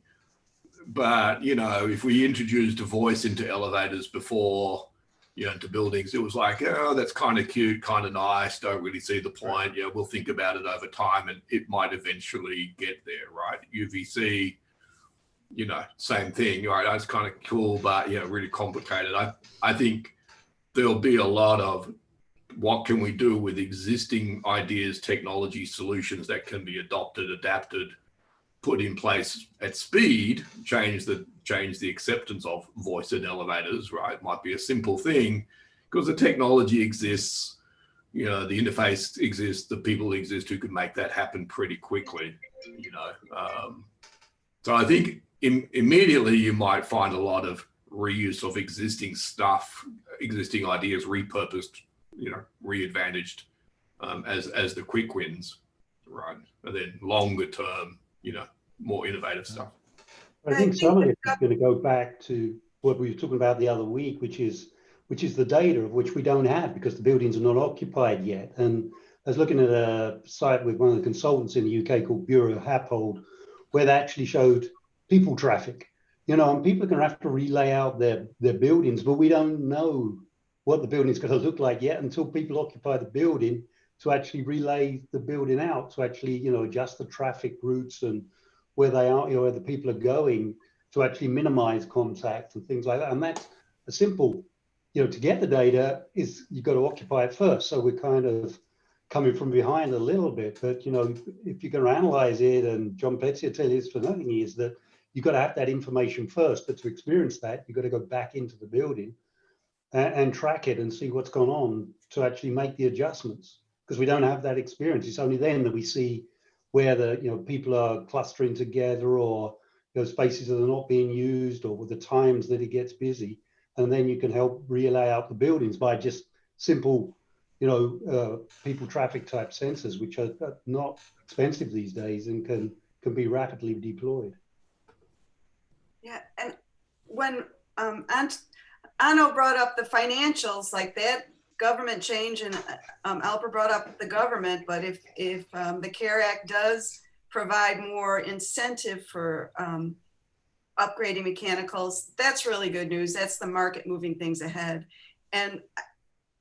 But, if we introduced a voice into elevators before, into buildings, it was like, oh, that's kind of cute, kind of nice, don't really see the point. Yeah, we'll think about it over time and it might eventually get there, right? UVC, same thing, right? That's kind of cool, but really complicated. I think there'll be a lot of what can we do with existing ideas, technology, solutions that can be adopted, adapted, put in place at speed, change the acceptance of voice in elevators, right? It might be a simple thing because the technology exists, the interface exists, the people exist who can make that happen pretty quickly, So I think immediately you might find a lot of reuse of existing stuff, existing ideas, repurposed, re-advantaged as the quick wins, right? And then longer term, more innovative stuff. I think some of it is going to go back to what we were talking about the other week, which is the data of which we don't have because the buildings are not occupied yet. And I was looking at a site with one of the consultants in the UK called Bureau Happold, where they actually showed people traffic, and people are going to have to relay out their buildings, but we don't know what the building's going to look like yet until people occupy the building to actually relay the building out, to actually, adjust the traffic routes and where they are, where the people are going to actually minimize contact and things like that. And that's a simple, to get the data is you've got to occupy it first. So we're kind of coming from behind a little bit, but, if you're going to analyze it, and John Petty will tell you this for nothing, is that you've got to have that information first, but to experience that, you've got to go back into the building and track it and see what's gone on to actually make the adjustments, because we don't have that experience. It's only then that we see where the people are clustering together, or spaces that are not being used, or with the times that it gets busy, and then you can help relay out the buildings by just simple people traffic type sensors, which are not expensive these days and can be rapidly deployed. Yeah, and when Anno brought up the financials, like that government change, and Alper brought up the government, but if the CARE Act does provide more incentive for upgrading mechanicals, that's really good news. That's the market moving things ahead. And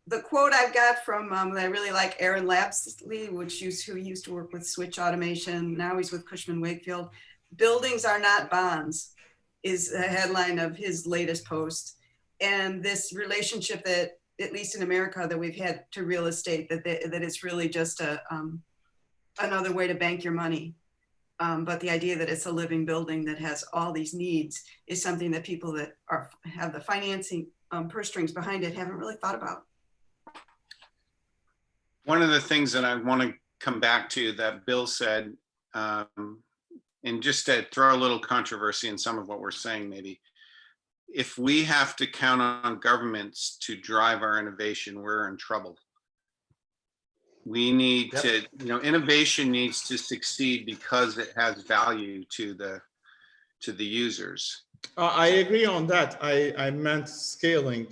the quote I've got from that I really like, Aaron Lapsley, who used to work with Switch Automation, now he's with Cushman Wakefield. "Buildings are not bonds" is the headline of his latest post. And this relationship that, at least in America, that we've had to real estate, that it's really just another way to bank your money. But the idea that it's a living building that has all these needs is something that people that have the financing purse strings behind it haven't really thought about. One of the things that I want to come back to that Bill said, and just to throw a little controversy in some of what we're saying, maybe, if we have to count on governments to drive our innovation, we're in trouble. We need to, innovation needs to succeed because it has value to the users. I agree on that. I meant scaling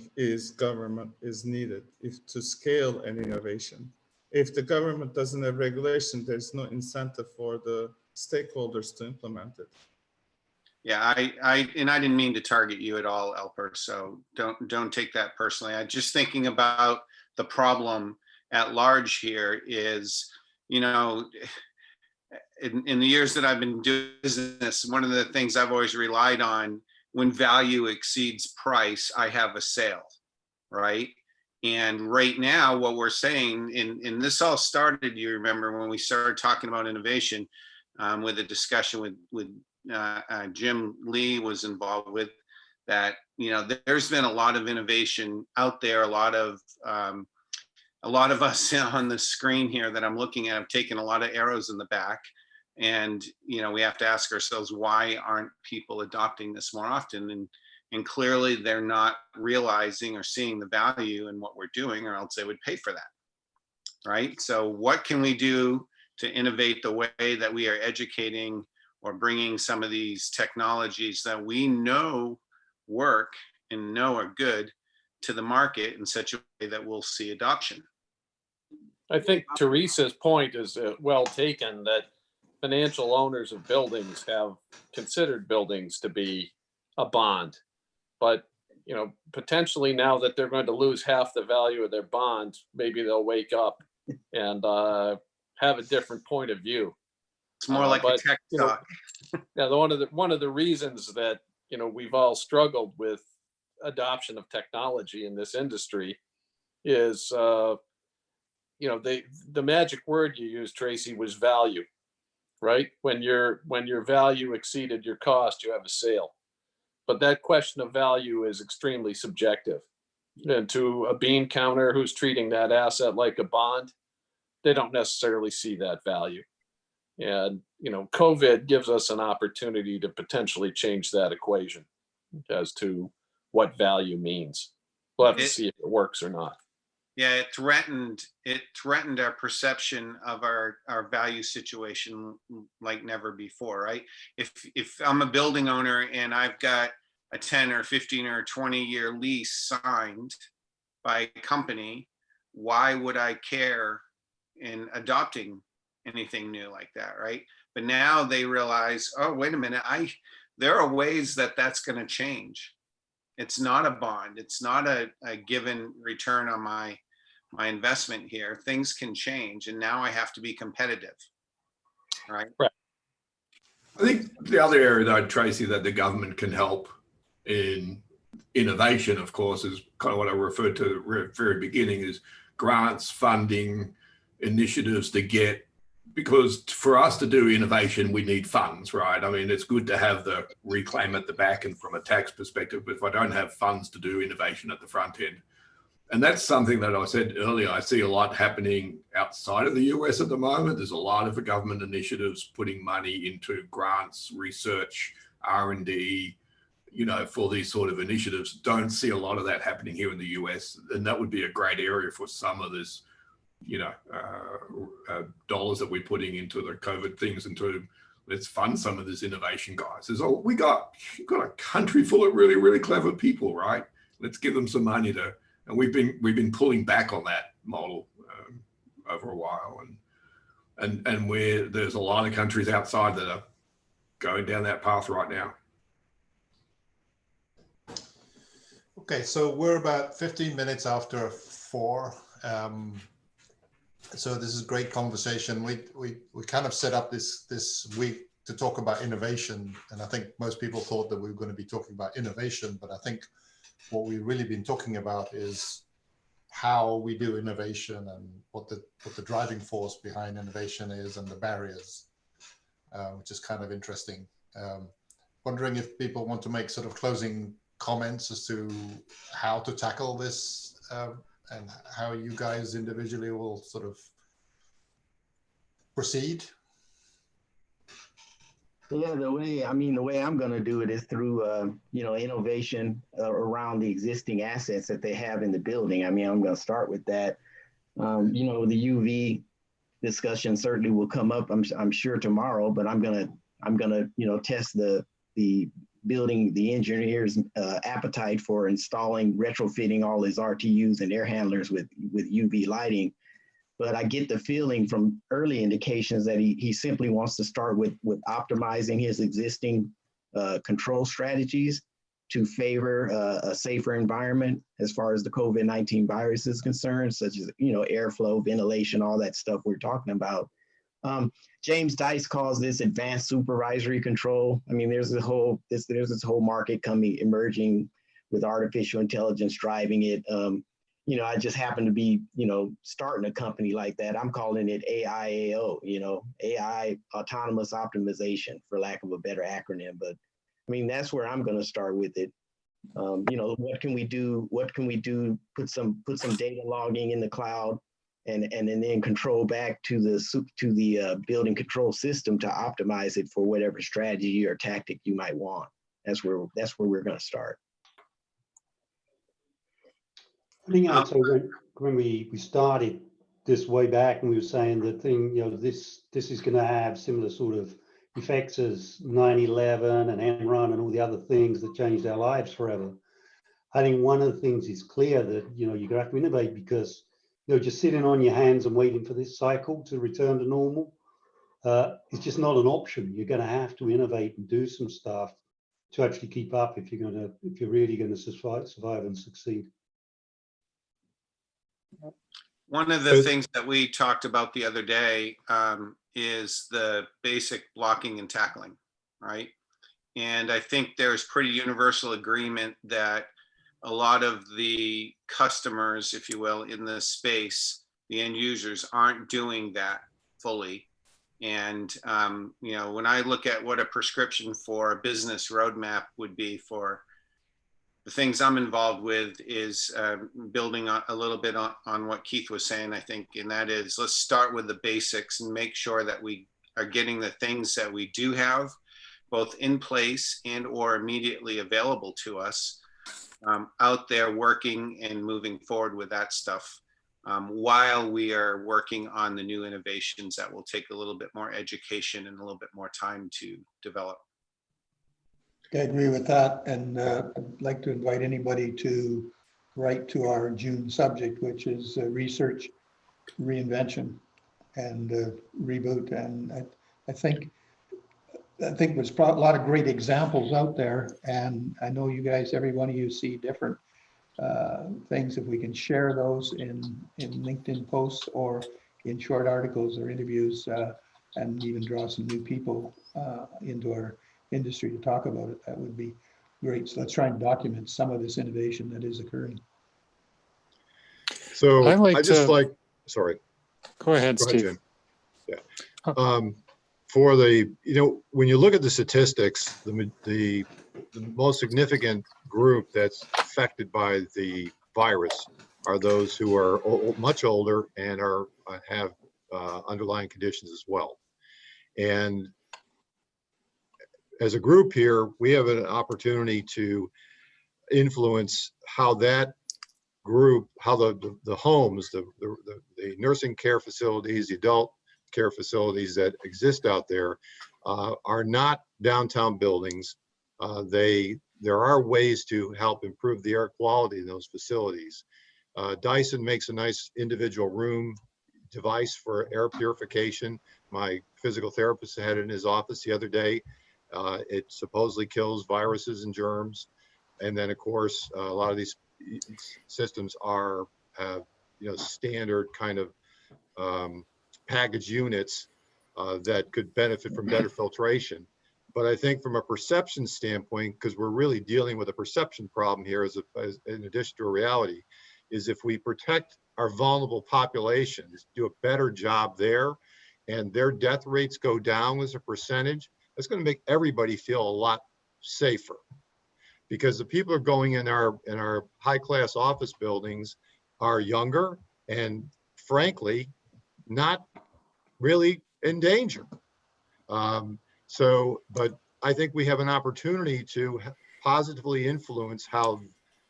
government is needed to scale an innovation. If the government doesn't have regulation, there's no incentive for the stakeholders to implement it. Yeah, I didn't mean to target you at all, Alper, so don't take that personally. I'm just thinking about the problem at large here is, in the years that I've been doing business, one of the things I've always relied on, when value exceeds price, I have a sale, right? And right now, what we're saying, and this all started, you remember, when we started talking about innovation, with a discussion with Jim Lee was involved with, that, there's been a lot of innovation out there. A lot of us on the screen here that I'm looking at have taken a lot of arrows in the back. And, we have to ask ourselves, why aren't people adopting this more often? And clearly they're not realizing or seeing the value in what we're doing, or else they would pay for that, right? So what can we do to innovate the way that we are educating or bringing some of these technologies that we know work and know are good to the market in such a way that we'll see adoption. I think Teresa's point is well taken, that financial owners of buildings have considered buildings to be a bond. But, you know, potentially now that they're going to lose half the value of their bond, maybe they'll wake up and have a different point of view. It's more like a tech stock. Yeah, one of the reasons that, you know, we've all struggled with adoption of technology in this industry is, you know, the magic word you used, Tracy, was value, right? When your value exceeded your cost, you have a sale. But that question of value is extremely subjective. And to a bean counter who's treating that asset like a bond, they don't necessarily see that value. And, you know, COVID gives us an opportunity to potentially change that equation as to what value means. We'll have to see if it works or not. Yeah, it threatened our perception of our value situation like never before, right? If I'm a building owner and I've got a 10 or 15 or 20-year lease signed by a company, why would I care in adopting anything new like that, right? But now they realize, oh, wait a minute, there are ways that that's going to change. It's not a bond. It's not a given return on my investment here. Things can change, and now I have to be competitive, right? Right. I think the other area, though, Tracy, that the government can help in innovation, of course, is kind of what I referred to at the very beginning, is grants, funding, initiatives to get, because for us to do innovation, we need funds, right? I mean, it's good to have the reclaim at the back and from a tax perspective, but if I don't have funds to do innovation at the front end, and that's something that I said earlier, I see a lot happening outside of the US at the moment. There's a lot of government initiatives putting money into grants, research, R&D, you know, for these sort of initiatives. Don't see a lot of that happening here in the US. And that would be a great area for some of this, you know, dollars that we're putting into the COVID things, into let's fund some of this innovation, guys. We've got a country full of really, really clever people, right? Let's give them some money to. And we've been pulling back on that model over a while, and there's a lot of countries outside that are going down that path right now. Okay, so we're about 15 minutes after 4. So this is great conversation. We kind of set up this week to talk about innovation, and I think most people thought that we were going to be talking about innovation, but I think what we've really been talking about is how we do innovation and what the driving force behind innovation is and the barriers, which is kind of interesting. Wondering if people want to make sort of closing comments as to how to tackle this and how you guys individually will sort of proceed. Yeah, the way I'm going to do it is through, you know, innovation around the existing assets that they have in the building. I mean, I'm going to start with that. You know, the UV discussion certainly will come up, I'm sure tomorrow, but I'm gonna, you know, test the building, the engineers' appetite for installing, retrofitting all his RTUs and air handlers with UV lighting. But I get the feeling from early indications that he simply wants to start with optimizing his existing control strategies to favor a safer environment as far as the COVID-19 virus is concerned, such as, you know, airflow, ventilation, all that stuff we're talking about. James Dice calls this advanced supervisory control. I mean, there's this whole market emerging with artificial intelligence driving it. You know, I just happen to be, you know, starting a company like that. I'm calling it AIAO, you know, AI Autonomous Optimization, for lack of a better acronym. But I mean, that's where I'm going to start with it. You know, what can we do? What can we do? Put some data logging in the cloud, and then control back to the building control system to optimize it for whatever strategy or tactic you might want. That's where we're going to start. I think also when we started this way back, and we were saying that thing, this is going to have similar sort of effects as 9/11 and Enron and all the other things that changed our lives forever. I think one of the things is clear that, you're going to have to innovate, because, just sitting on your hands and waiting for this cycle to return to normal, it's just not an option. You're going to have to innovate and do some stuff to actually keep up if you're really going to survive and succeed. One of the things that we talked about the other day is the basic blocking and tackling, right? And I think there's pretty universal agreement that a lot of the customers, if you will, in this space, the end users aren't doing that fully. And, when I look at what a prescription for a business roadmap would be for the things I'm involved with is building on a little bit on what Keith was saying, I think, and that is, let's start with the basics and make sure that we are getting the things that we do have both in place and or immediately available to us out there working and moving forward with that stuff while we are working on the new innovations that will take a little bit more education and a little bit more time to develop. I agree with that, and I'd like to invite anybody to write to our June subject, which is research, reinvention, and reboot. And I think there's a lot of great examples out there, and I know you guys, every one of you, see different things. If we can share those in LinkedIn posts or in short articles or interviews, and even draw some new people into our industry to talk about it, that would be great. So let's try and document some of this innovation that is occurring. So sorry. Go ahead, Steve. Jim. Yeah. For when you look at the statistics, the most significant group that's affected by the virus are those who are much older and have underlying conditions as well. And as a group here, we have an opportunity to influence how that group, how the homes, the nursing care facilities, the adult care facilities that exist out there are not downtown buildings. There are ways to help improve the air quality in those facilities. Dyson makes a nice individual room device for air purification. My physical therapist had it in his office the other day. It supposedly kills viruses and germs. And then, of course, a lot of these systems have standard kind of package units that could benefit from better filtration. But I think from a perception standpoint, because we're really dealing with a perception problem here as in addition to a reality, is if we protect our vulnerable populations, do a better job there, and their death rates go down as a percentage, that's going to make everybody feel a lot safer. Because the people who are going in our high-class office buildings are younger and, frankly, not really in danger. But I think we have an opportunity to positively influence how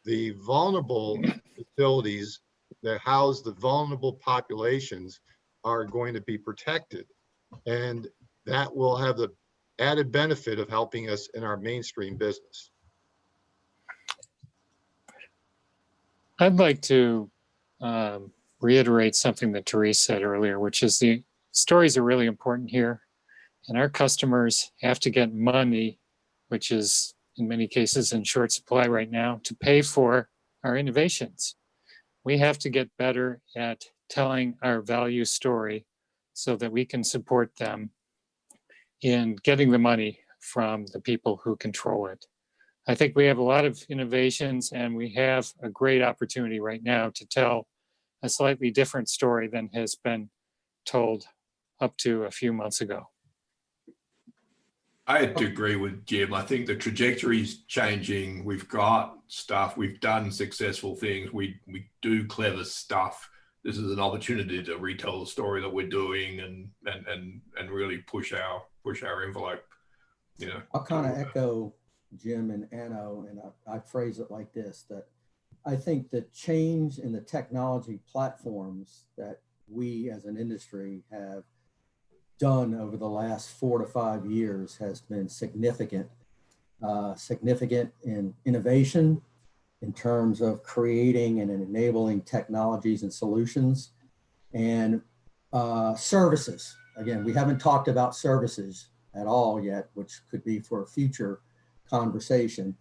the vulnerable facilities that house the vulnerable populations are going to be protected. And that will have the added benefit of helping us in our mainstream business. I'd like to reiterate something that Therese said earlier, which is the stories are really important here. And our customers have to get money, which is in many cases in short supply right now, to pay for our innovations. We have to get better at telling our value story so that we can support them in getting the money from the people who control it. I think we have a lot of innovations, and we have a great opportunity right now to tell a slightly different story than has been told up to a few months ago. I had to agree with Jim. I think the trajectory is changing. We've got stuff, we've done successful things, we do clever stuff. This is an opportunity to retell the story that we're doing and really push our envelope. I'll kind of echo Jim and Anno, and I phrase it like this, that I think the change in the technology platforms that we as an industry have done over the last 4 to 5 years has been significant, significant in innovation, in terms of creating and enabling technologies and solutions, and services. Again, we haven't talked about services at all yet, which could be for a future conversation.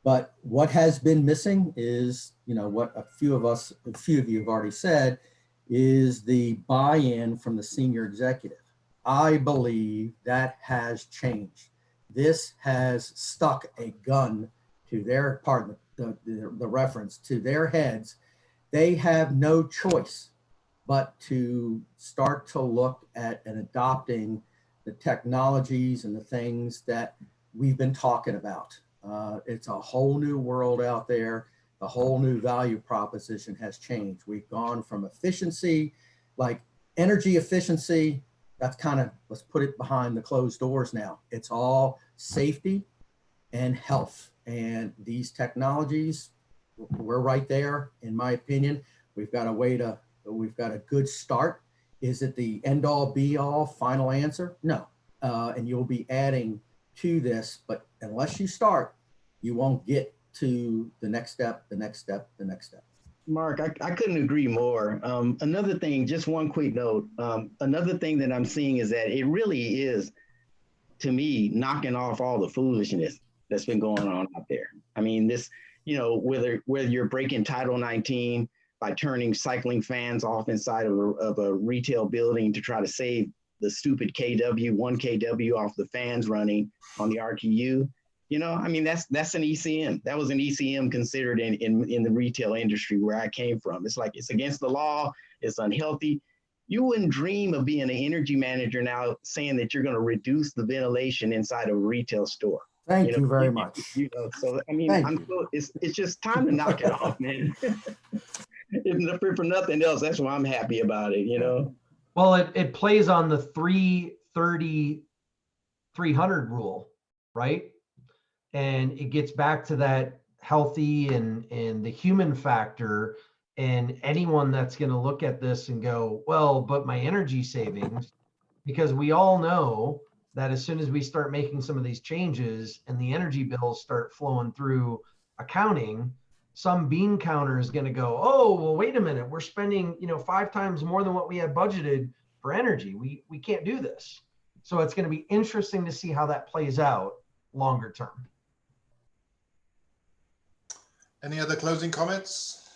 But what has been missing is, what a few of you have already said, is the buy-in from the senior executive. I believe that has changed. This has stuck a gun to their, pardon the reference, to their heads. They have no choice but to start to look at and adopting the technologies and the things that we've been talking about. It's a whole new world out there. The whole new value proposition has changed. We've gone from efficiency, like energy efficiency, that's kind of, let's put it behind the closed doors now. It's all safety and health. And these technologies, we're right there, in my opinion. We've got a good start. Is it the end all be all final answer? No. And you'll be adding to this, but unless you start, you won't get to the next step, the next step, the next step. Mark, I couldn't agree more. Another thing, just one quick note. Another thing that I'm seeing is that it really is, to me, knocking off all the foolishness that's been going on out there. I mean, this, whether you're breaking Title 19 by turning cycling fans off inside of a retail building to try to save the stupid KW, 1 KW off the fans running on the RTU. I mean, that's an ECM. That was an ECM considered in the retail industry where I came from. It's like, it's against the law. It's unhealthy. You wouldn't dream of being an energy manager now saying that you're going to reduce the ventilation inside of a retail store. Thank you very much. So, I mean, it's just time to knock it off, man. If for nothing else, that's why I'm happy about it, Well, it plays on the 330, 300 rule, right? And it gets back to that healthy and the human factor. And anyone that's going to look at this and go, well, but my energy savings, because we all know that as soon as we start making some of these changes and the energy bills start flowing through accounting, some bean counter is going to go, oh, well, wait a minute, we're spending 5 times more than what we had budgeted for energy. We can't do this. So it's going to be interesting to see how that plays out longer term. Any other closing comments?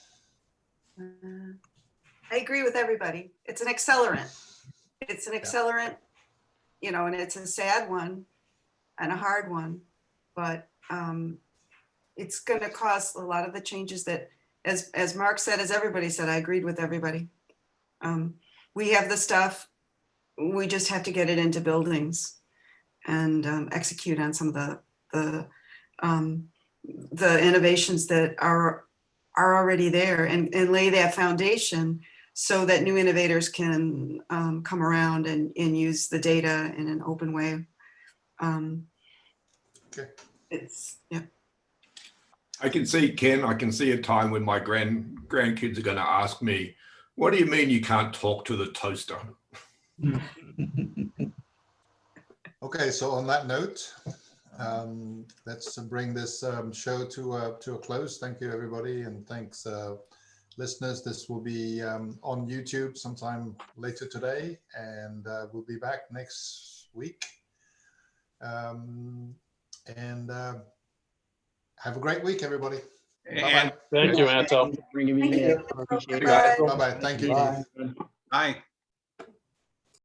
I agree with everybody. It's an accelerant. It's an accelerant, and it's a sad one and a hard one, but it's going to cause a lot of the changes that, as Mark said, as everybody said, I agreed with everybody. We have the stuff. We just have to get it into buildings and execute on some of the innovations that are already there and lay that foundation so that new innovators can come around and use the data in an open way. Okay. I can see, Ken, I can see a time when my grandkids are going to ask me, what do you mean you can't talk to the toaster? Okay, so on that note, let's bring this show to a close. Thank you, everybody, and thanks, listeners. This will be on YouTube sometime later today, and we'll be back next week. Have a great week, everybody. Bye-bye. Thank you, Anto. Thank you. Bye-bye. Thank you. Bye. Bye.